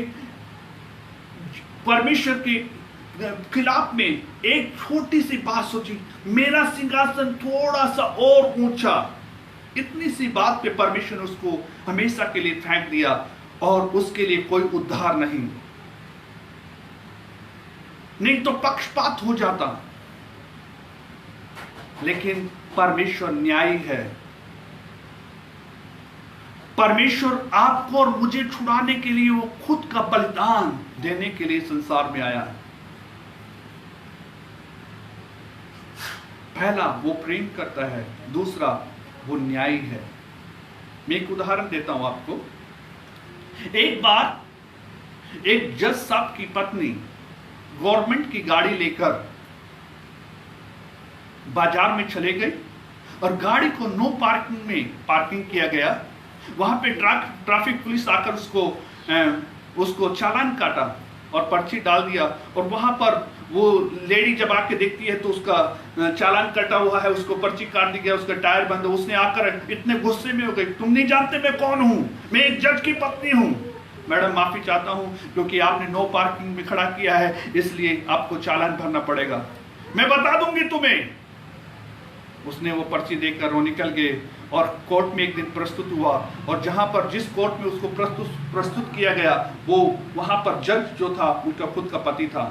खिलाफ में एक छोटी सी बात सोची, मेरा सिंहासन थोड़ा सा और ऊंचा। इतनी सी बात पे परमेश्वर ने उसको हमेशा के लिए फेंक दिया और उसके लिए कोई उद्धार नहीं तो पक्षपात हो जाता। लेकिन परमेश्वर न्यायी है। परमेश्वर आपको और मुझे छुड़ाने के लिए वो खुद का बलिदान देने के लिए संसार में आया है। पहला, वो प्रेम करता है। दूसरा, वो न्यायी है। मैं एक उदाहरण देता हूं आपको। एक बार एक जज साहब की पत्नी गवर्नमेंट की गाड़ी लेकर बाजार में चले गई और गाड़ी को नो पार्किंग में पार्किंग किया गया वहां पे ट्रैफिक पुलिस आकर उसको चालान काटा और पर्ची डाल दिया। और वहां पर वो लेडी जब आके देखती है तो उसका चालान कटा हुआ है, उसको पर्ची काट दी गया, उसका टायर बंद है। उसने आकर इतने गुस्से में हो गई, तुम नहीं जानते मैं कौन हूं, मैं एक जज की पत्नी हूं। मैडम माफी चाहता हूं क्योंकि आपने नो पार्किंग में खड़ा किया है, इसलिए आपको चालान भरना पड़ेगा, मैं बता दूंगी तुम्हें। उसने वो पर्ची देखकर वो निकल गए और कोर्ट में एक दिन प्रस्तुत हुआ। और जहां पर जिस कोर्ट में उसको प्रस्तुत किया गया, वो वहां पर जज जो था उनका खुद का पति था।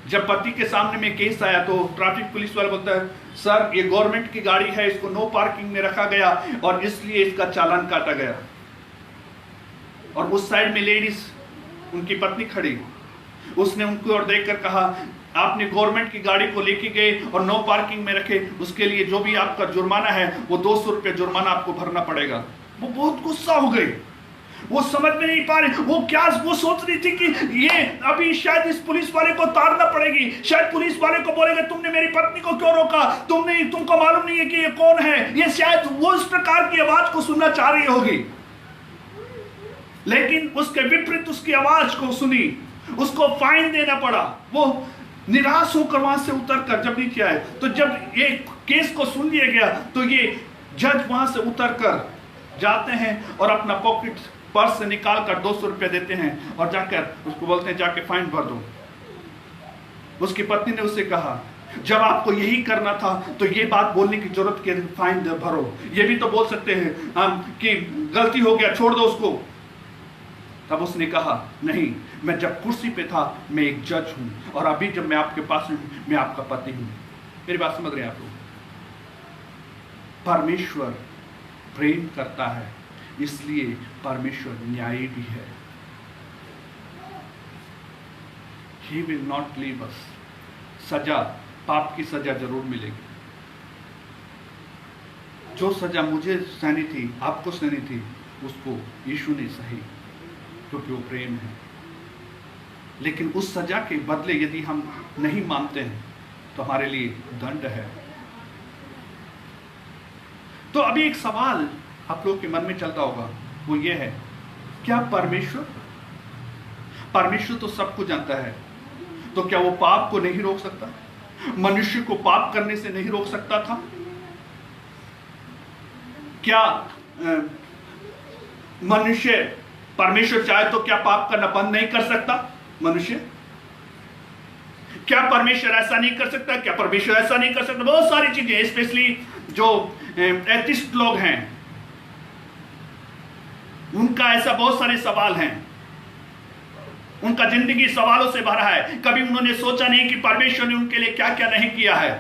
जब पति के सामने में केस आया तो ट्रैफिक पुलिस वाला बोलता है, सर ये गवर्नमेंट की गाड़ी है, इसको नो पार्किंग में रखा गया और इसलिए इसका चालान काटा गया। और उस साइड में लेडीज उनकी पत्नी खड़ी, उसने उनको और देखकर कहा, आपने गवर्नमेंट की गाड़ी को लेके गए और नो पार्किंग में रखे, उसके लिए जो भी आपका जुर्माना है वो 200 रुपये जुर्माना आपको भरना पड़ेगा। वो बहुत गुस्सा हो गई, वो समझ में नहीं पा रही, वो सोच रही थी कि ये अभी शायद इस पुलिस वाले को ताड़ना पड़ेगी, शायद पुलिस वाले को बोलेगा तुमने मेरी पत्नी को क्यों रोका, तुमको मालूम नहीं है कि ये कौन है। ये शायद वो इस प्रकार की आवाज को सुनना चाह रही होगी, लेकिन उसके विपरीत उसकी आवाज को सुनी, उसको फाइन देना पड़ा। वो निराश होकर वहां से उतरकर जब नीचे आए, तो जब ये केस को सुन लिया गया तो ये जज वहां से उतरकर जाते हैं और अपना पॉकेट पर्स से निकालकर 200 रुपये देते हैं और जाकर उसको बोलते हैं जाके फाइन भर दो। उसकी पत्नी ने उससे कहा, जब आपको यही करना था तो ये बात बोलने की जरूरत की, फाइन भरो, ये भी तो बोल सकते हैं कि गलती हो गया छोड़ दो उसको। तब उसने कहा, नहीं, मैं जब कुर्सी पे था मैं एक जज हूं और अभी जब मैं आपके पास हूं मैं आपका पति हूं। मेरी बात समझ रहे हैं आप लोग? परमेश्वर प्रेम करता है, इसलिए परमेश्वर न्यायी भी है। He will not leave us। सजा, पाप की सजा जरूर मिलेगी। जो सजा मुझे सहनी थी, आपको सहनी थी, उसको यीशु ने सही, क्योंकि वो प्रेम है। लेकिन उस सजा के बदले यदि हम नहीं मानते हैं तो हमारे लिए दंड है। तो अभी एक सवाल आप लोग के मन में चलता होगा, वो ये है, क्या परमेश्वर तो सब कुछ जानता है, तो क्या वो पाप को नहीं रोक सकता? मनुष्य को पाप करने से नहीं रोक सकता था? क्या परमेश्वर चाहे तो क्या पाप करना बंद नहीं कर सकता? मनुष्य क्या परमेश्वर ऐसा नहीं कर सकता? क्या परमेश्वर ऐसा नहीं कर सकता? बहुत सारी चीजें, स्पेशली जो एथिस्ट लोग हैं, उनका ऐसा बहुत सारे सवाल हैं, उनका जिंदगी सवालों से भरा है। कभी उन्होंने सोचा नहीं कि परमेश्वर ने उनके लिए क्या क्या नहीं किया है।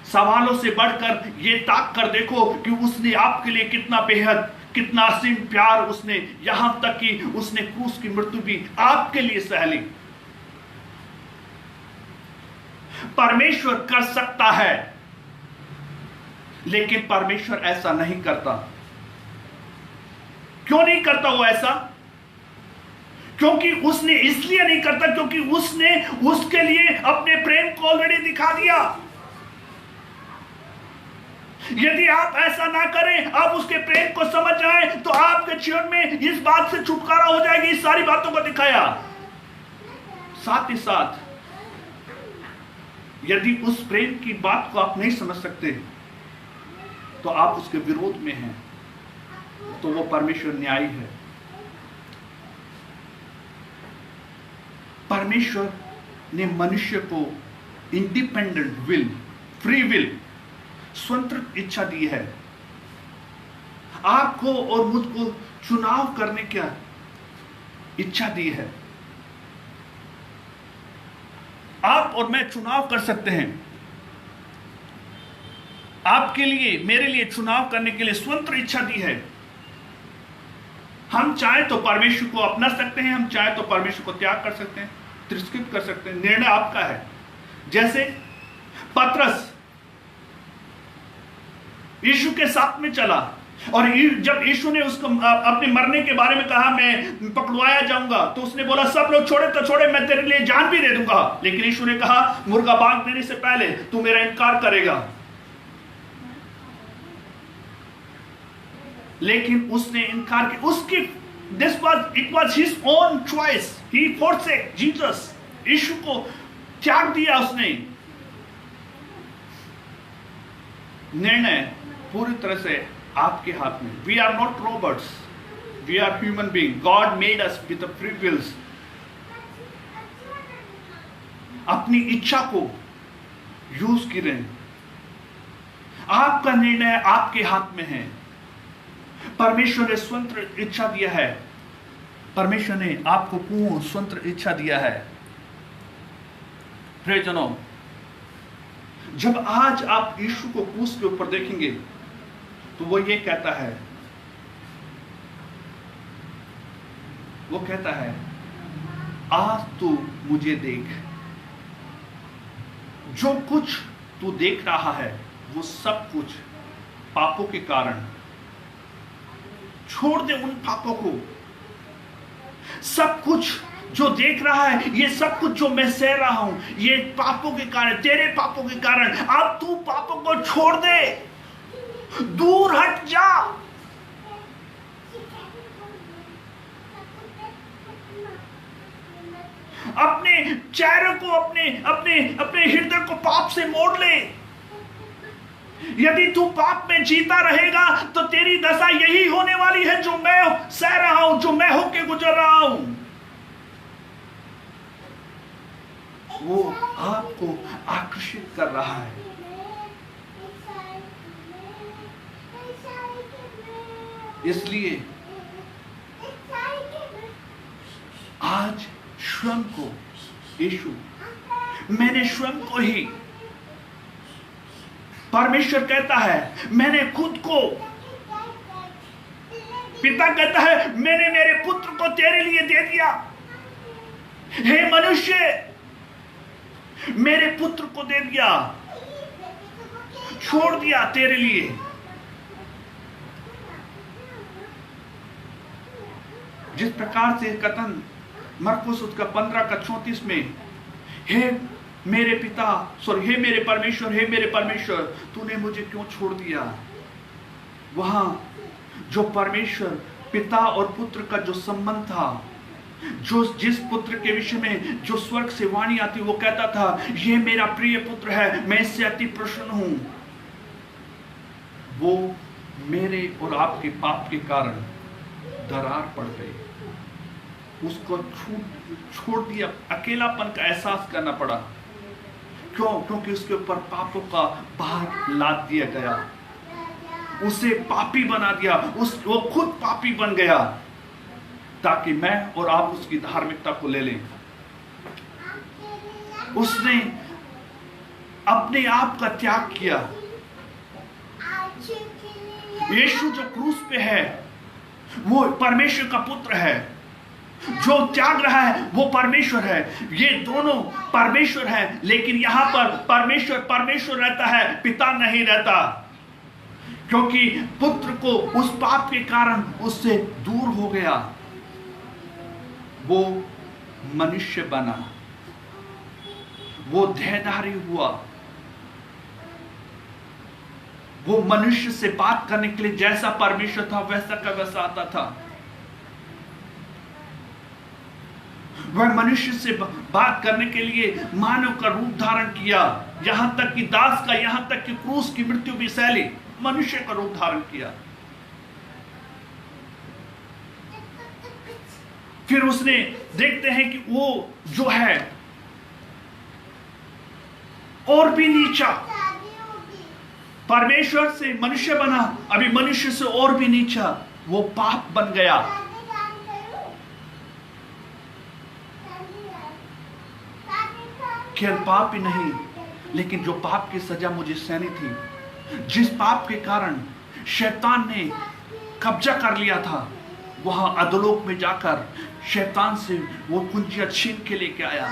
सवालों से बढ़कर ये ताक कर देखो कि उसने आपके लिए कितना बेहद, कितना असीम प्यार उसने, यहां तक कि उसने क्रूस की मृत्यु भी आपके लिए सह ली। परमेश्वर कर सकता है, लेकिन परमेश्वर ऐसा नहीं करता। क्यों नहीं करता वो ऐसा? क्योंकि उसने इसलिए नहीं करता क्योंकि उसने उसके लिए अपने प्रेम को ऑलरेडी दिखा दिया। यदि आप ऐसा ना करें, आप उसके प्रेम को समझ जाएं, तो आपके जीवन में इस बात से छुटकारा हो जाएगी। इस सारी बातों को दिखाया, साथ ही साथ यदि उस प्रेम की बात को आप नहीं समझ सकते तो आप उसके विरोध में हैं, तो वो परमेश्वर न्यायी है। परमेश्वर ने मनुष्य को इंडिपेंडेंट विल, फ्री विल, स्वतंत्र इच्छा दी है। आपको और मुझको चुनाव करने की इच्छा दी है। आप और मैं चुनाव कर सकते हैं। आपके लिए, मेरे लिए चुनाव करने के लिए स्वतंत्र इच्छा दी है। हम चाहे तो परमेश्वर को अपना सकते हैं, हम चाहे तो परमेश्वर को त्याग कर सकते हैं, तिरस्कृत कर सकते हैं। निर्णय आपका है। जैसे पतरस यीशु के साथ में चला और जब यीशु ने उसको अपने मरने के बारे में कहा, मैं पकड़वाया जाऊंगा, तो उसने बोला सब लोग छोड़े तो छोड़े, मैं तेरे लिए जान भी दे दूंगा। लेकिन यीशु ने कहा, मुर्गा बांग देने से पहले तू मेरा इनकार करेगा। लेकिन उसने इनकार किया। उसकी it was his own choice. He forsake Jesus, Yeshu को त्याग दिया उसने। निर्णय पूरी तरह से आपके हाथ में। We are not robots, we are human being. God made us with free wills. अपनी इच्छा को यूज करें। आपका निर्णय आपके हाथ में है। परमेश्वर ने स्वतंत्र इच्छा दिया है। परमेश्वर ने आपको पूर्ण स्वतंत्र इच्छा दिया है। प्रियजनों, जब आज आप यीशु को क्रूस के ऊपर देखेंगे तो वो ये कहता है, वो कहता है, आज तू मुझे देख। जो कुछ तू देख रहा है वो सब कुछ पापों के कारण। छोड़ दे उन पापों को। सब कुछ जो देख रहा है, ये सब कुछ जो मैं सह रहा हूं, ये पापों के कारण, तेरे पापों के कारण। अब तू पापों को छोड़ दे, दूर हट जा। अपने चेहरे को, अपने हृदय को पाप से मोड़ ले। यदि तू पाप में जीता रहेगा तो तेरी दशा यही होने वाली है जो मैं सह रहा हूं, जो मैं होके गुजर रहा हूं। वो आपको आकर्षित कर रहा है। इसलिए आज स्वयं को यीशु, मैंने स्वयं को ही, परमेश्वर कहता है मैंने खुद को, पिता कहता है मैंने मेरे पुत्र को तेरे लिए दे दिया। हे मनुष्य, मेरे पुत्र को दे दिया, छोड़ दिया तेरे लिए। जिस प्रकार से कथन मरकुस उसका 15:34 में, हे मेरे पिता, हे मेरे परमेश्वर, तूने मुझे क्यों छोड़ दिया। वहां जो परमेश्वर पिता और पुत्र का जो संबंध था, जो जिस पुत्र के विषय में जो स्वर्ग से वाणी आती, वो कहता था ये मेरा प्रिय पुत्र है, मैं इससे अति प्रसन्न हूं। वो मेरे और आपके पाप के कारण दरार पड़ गई। उसको छोड़ दिया, अकेलापन का एहसास करना पड़ा। क्यों? क्योंकि उसके ऊपर पापों का भार लाद दिया गया, उसे पापी बना दिया। वो खुद पापी बन गया ताकि मैं और आप उसकी धार्मिकता को ले लें। उसने अपने आप का त्याग किया। यीशु जो क्रूस पे है वो परमेश्वर का पुत्र है, जो त्याग रहा है वो परमेश्वर है। ये दोनों परमेश्वर है, लेकिन यहां पर परमेश्वर रहता है, पिता नहीं रहता। क्योंकि पुत्र को उस पाप के कारण उससे दूर हो गया। वो मनुष्य बना, वो देहधारी हुआ। वो मनुष्य से बात करने के लिए जैसा परमेश्वर था वैसा का वैसा आता था। वह मनुष्य से बात करने के लिए मानव का रूप धारण किया, यहां तक कि दास का, यहां तक कि क्रूस की मृत्यु भी सह ली, मनुष्य का रूप धारण किया। फिर उसने, देखते हैं कि वो जो है और भी नीचा, परमेश्वर से मनुष्य बना, अभी मनुष्य से और भी नीचा वो पाप बन गया। केवल पाप ही नहीं, लेकिन जो पाप की सजा मुझे सहनी थी, जिस पाप के कारण शैतान ने कब्जा कर लिया था, वहां अधोलोक में जाकर शैतान से वो कुंजियां छीन के लेके आया।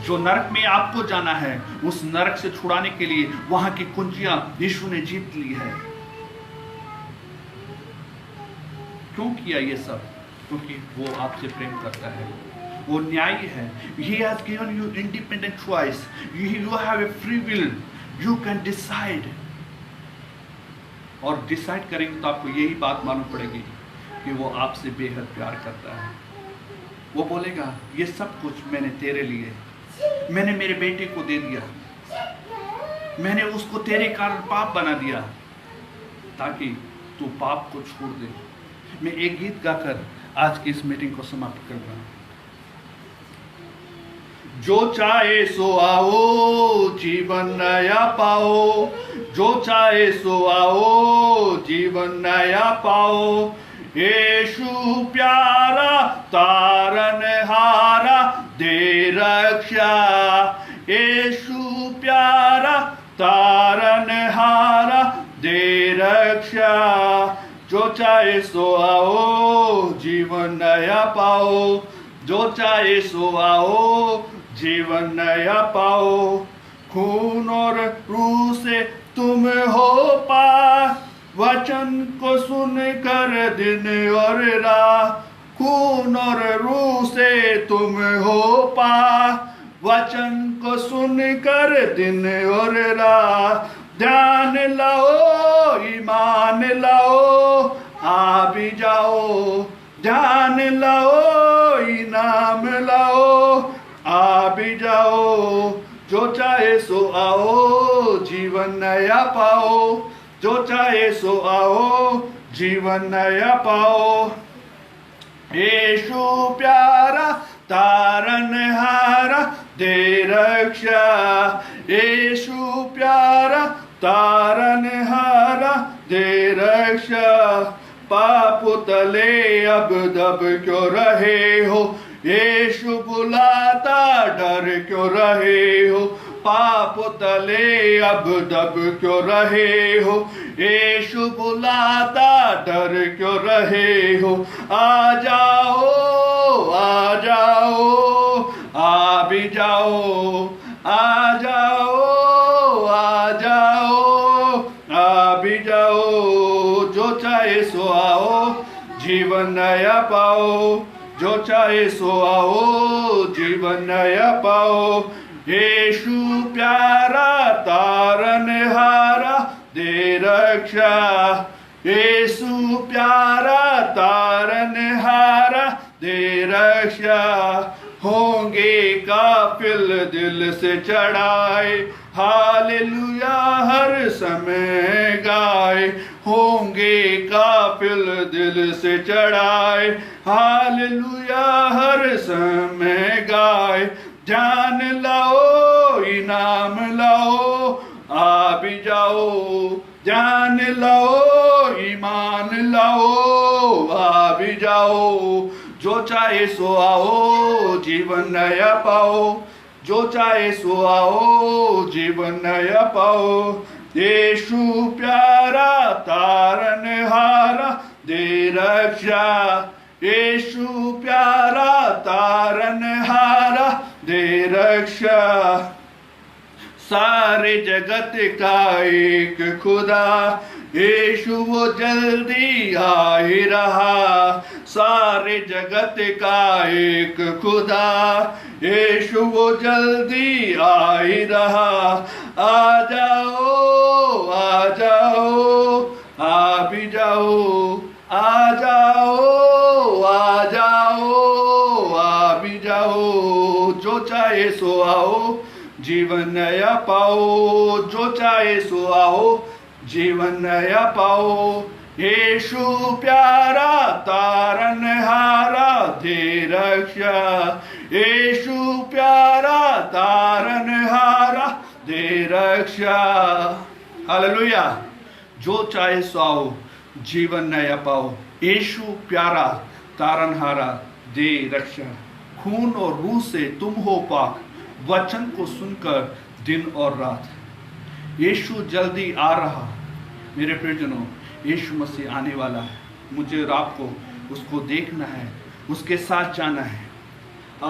जो नरक में आपको जाना है, उस नरक से छुड़ाने के लिए वहां की कुंजियां यीशु ने जीत ली है। क्यों किया ये सब? क्योंकि वो आपसे प्रेम करता है, वो न्यायी है। He has given you independent choice. You have a free will. You can decide. और डिसाइड करेंगे तो आपको यही बात मालूम पड़ेगी कि वो आपसे बेहद प्यार करता है। वो बोलेगा ये सब कुछ मैंने तेरे लिए, मैंने मेरे बेटे को दे दिया, मैंने उसको तेरे कारण पाप बना दिया ताकि तू पाप को छोड़ दे। मैं एक गीत गाकर आज की इस मीटिंग को समाप्त कर रहा हूं। जो चाहे सो आओ जीवन नया पाओ, जो चाहे सो आओ जीवन नया पाओ। यीशु प्यारा तारनहारा दे रक्षा, यीशु प्यारा तारनहारा दे रक्षा। जो चाहे सो आओ जीवन नया पाओ, जो चाहे सो आओ जीवन नया पाओ। खून और रूह से तुम हो पार, वचन को सुनकर दिन और रात। खून और रूह से तुम हो पार, वचन को सुनकर दिन और रात। ध्यान लाओ ईमान लाओ आ भी जाओ, ध्यान लाओ इनाम लाओ आ भी जाओ। जो चाहे सो आओ जीवन नया पाओ, जो चाहे सो आओ जीवन नया पाओ। यीशु प्यारा तारनहारा दे रक्षा, यीशु प्यारा तारनहारा दे रक्षा। पाप तले अब दब क्यों रहे हो, यीशु बुलाता डर क्यों रहे हो। पाप तले अब दब क्यों रहे हो, यीशु बुलाता डर क्यों रहे हो। आ जाओ आ जाओ आ भी जाओ, आ जाओ आ जाओ आ भी जाओ। जो चाहे सो आओ जीवन नया पाओ, जो चाहे सो आओ जीवन नया पाओ। यीशु प्यारा तारनहारा दे रक्षा, यीशु प्यारा तारनहारा दे रक्षा। होंगे काफिल दिल से चढ़ाए, हालेलुया हर समय गाए। होंगे काफिल दिल से चढ़ाए, हालेलुया हर समय गाए। जान लाओ इनाम लाओ आ भी जाओ, जान लाओ ईमान लाओ आ भी जाओ। जो चाहे सो आओ जीवन नया पाओ, जो चाहे सो आओ जीवन नया पाओ। यीशु प्यारा तारनहारा दे रक्षा, यीशु प्यारा तारनहारा दे रक्षा। सारे जगत का एक खुदा, यीशु वो जल्दी आ ही रहा। सारे जगत का एक खुदा, यीशु वो जल्दी आ ही रहा। आ जाओ आ जाओ आ भी जाओ, आ जाओ आ जाओ आ भी जाओ। जो चाहे सो आओ जीवन नया पाओ, जो चाहे सो आओ जीवन नया पाओ। यीशु प्यारा तारनहारा दे रक्षा, यीशु प्यारा तारनहारा दे रक्षा। हालेलुया। जो चाहे सो आओ जीवन नया पाओ। यीशु प्यारा तारनहारा दे रक्षा। खून और रूह से तुम हो पाक, वचन को सुनकर दिन और रात। यीशु जल्दी आ रहा। मेरे प्रियजनों, यीशु मसीह आने वाला है। मुझे और आपको उसको देखना है, उसके साथ जाना है।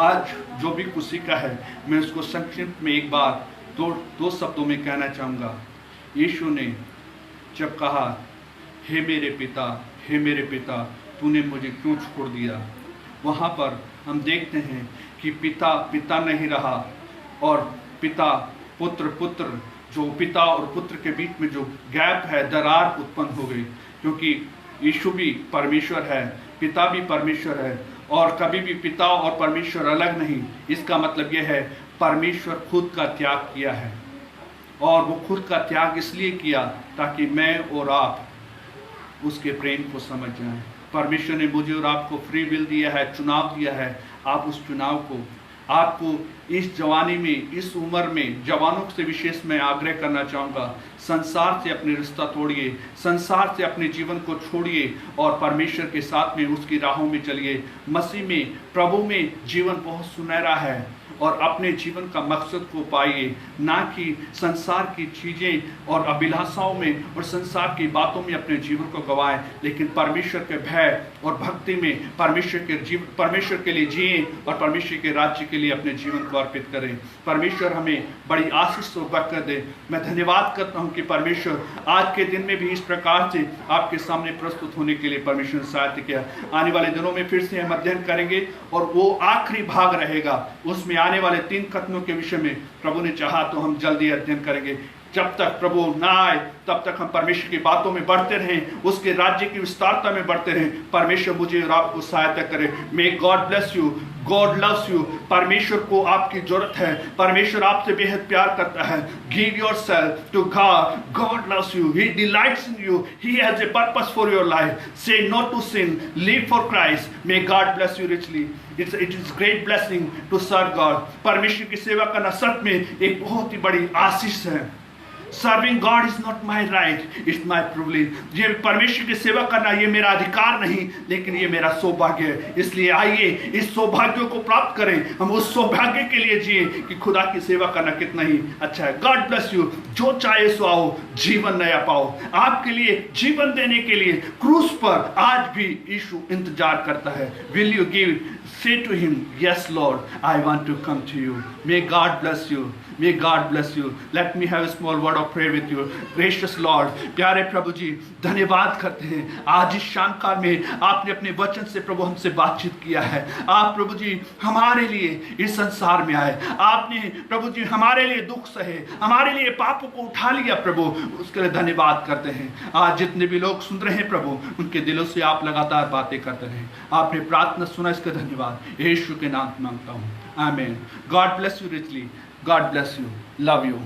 आज जो भी खुशी का है, मैं उसको संक्षिप्त में एक बार दो शब्दों में कहना चाहूँगा। यीशु ने जब कहा, हे मेरे पिता, हे मेरे पिता, तूने मुझे क्यों छोड़ दिया, वहाँ पर हम देखते हैं कि पिता पिता नहीं रहा और पिता पुत्र पुत्र जो पिता और पुत्र के बीच में जो गैप है, दरार उत्पन्न हो गई, क्योंकि यीशु भी परमेश्वर है, पिता भी परमेश्वर है, और कभी भी पिता और परमेश्वर अलग नहीं। इसका मतलब यह है परमेश्वर खुद का त्याग किया है, और वो खुद का त्याग इसलिए किया ताकि मैं और आप उसके प्रेम को समझ जाएं। परमेश्वर ने मुझे और आपको फ्री विल दिया है, चुनाव दिया है। आप उस चुनाव को, आपको इस जवानी में, इस उम्र में, जवानों से विशेष मैं आग्रह करना चाहूँगा, संसार से अपने रिश्ता तोड़िए, संसार से अपने जीवन को छोड़िए और परमेश्वर के साथ में उसकी राहों में चलिए। मसीह में, प्रभु में जीवन बहुत सुनहरा है, और अपने जीवन का मकसद को पाइए, ना कि संसार की चीज़ें और अभिलाषाओं में और संसार की बातों में अपने जीवन को गंवाएं, लेकिन परमेश्वर के भय और भक्ति में परमेश्वर के लिए जिएं और परमेश्वर के राज्य के लिए अपने जीवन को अर्पित करें। परमेश्वर हमें बड़ी आशीष से बरकत दे। मैं धन्यवाद करता हूं कि परमेश्वर आज के दिन में भी इस प्रकार से आपके सामने प्रस्तुत होने के लिए परमेश्वर ने सहायता किया। आने वाले दिनों में फिर से हम अध्ययन करेंगे, और वो आखिरी भाग रहेगा, उसमें आने वाले 3 कथनों के विषय में प्रभु ने चाहा तो हम जल्दी अध्ययन करेंगे। जब तक प्रभु ना आए तब तक हम परमेश्वर की बातों में बढ़ते रहें, उसके राज्य की विस्तारता में बढ़ते रहें। परमेश्वर मुझे और आपको सहायता करे। मे God bless you. God loves you. परमेश्वर को आपकी जरूरत है, परमेश्वर आपसे बेहद प्यार करता है। Give yourself to God. God loves you, he delights in you, he has a purpose for your life. Say no to sin, live for Christ. May God bless you richly. It is great blessing to serve God. परमेश्वर की सेवा करना सच में एक बहुत ही बड़ी आशीष है। Serving God is not my right, it's my privilege. ये परमेश्वर की सेवा करना ये मेरा अधिकार नहीं, लेकिन ये मेरा सौभाग्य है। इसलिए आइए इस सौभाग्य को प्राप्त करें, हम उस सौभाग्य के लिए जिए कि खुदा की सेवा करना कितना ही अच्छा है। God bless you. जो चाहे सो आओ, जीवन नया पाओ। आपके लिए जीवन देने के लिए क्रूस पर आज भी यीशु इंतजार करता है। Will you give? Say to him, yes Lord, I want to come to you. May God bless you. May God bless you. Let me have a small word of prayer with you. Gracious Lord, प्यारे प्रभु जी, धन्यवाद करते हैं आज इस शाम काल में आपने अपने वचन से प्रभु हमसे बातचीत किया है। आप प्रभु जी हमारे लिए इस संसार में आए, आपने प्रभु जी हमारे लिए दुख सहे, हमारे लिए पापों को उठा लिया प्रभु, उसके लिए धन्यवाद करते हैं। आज जितने भी लोग सुन रहे हैं प्रभु, उनके दिलों से आप लगातार बातें करते रहें। आपने प्रार्थना सुना, इसका धन्यवाद यीशु के नाम मांगता हूँ, आमीन। God bless you richly. God bless you. Love you.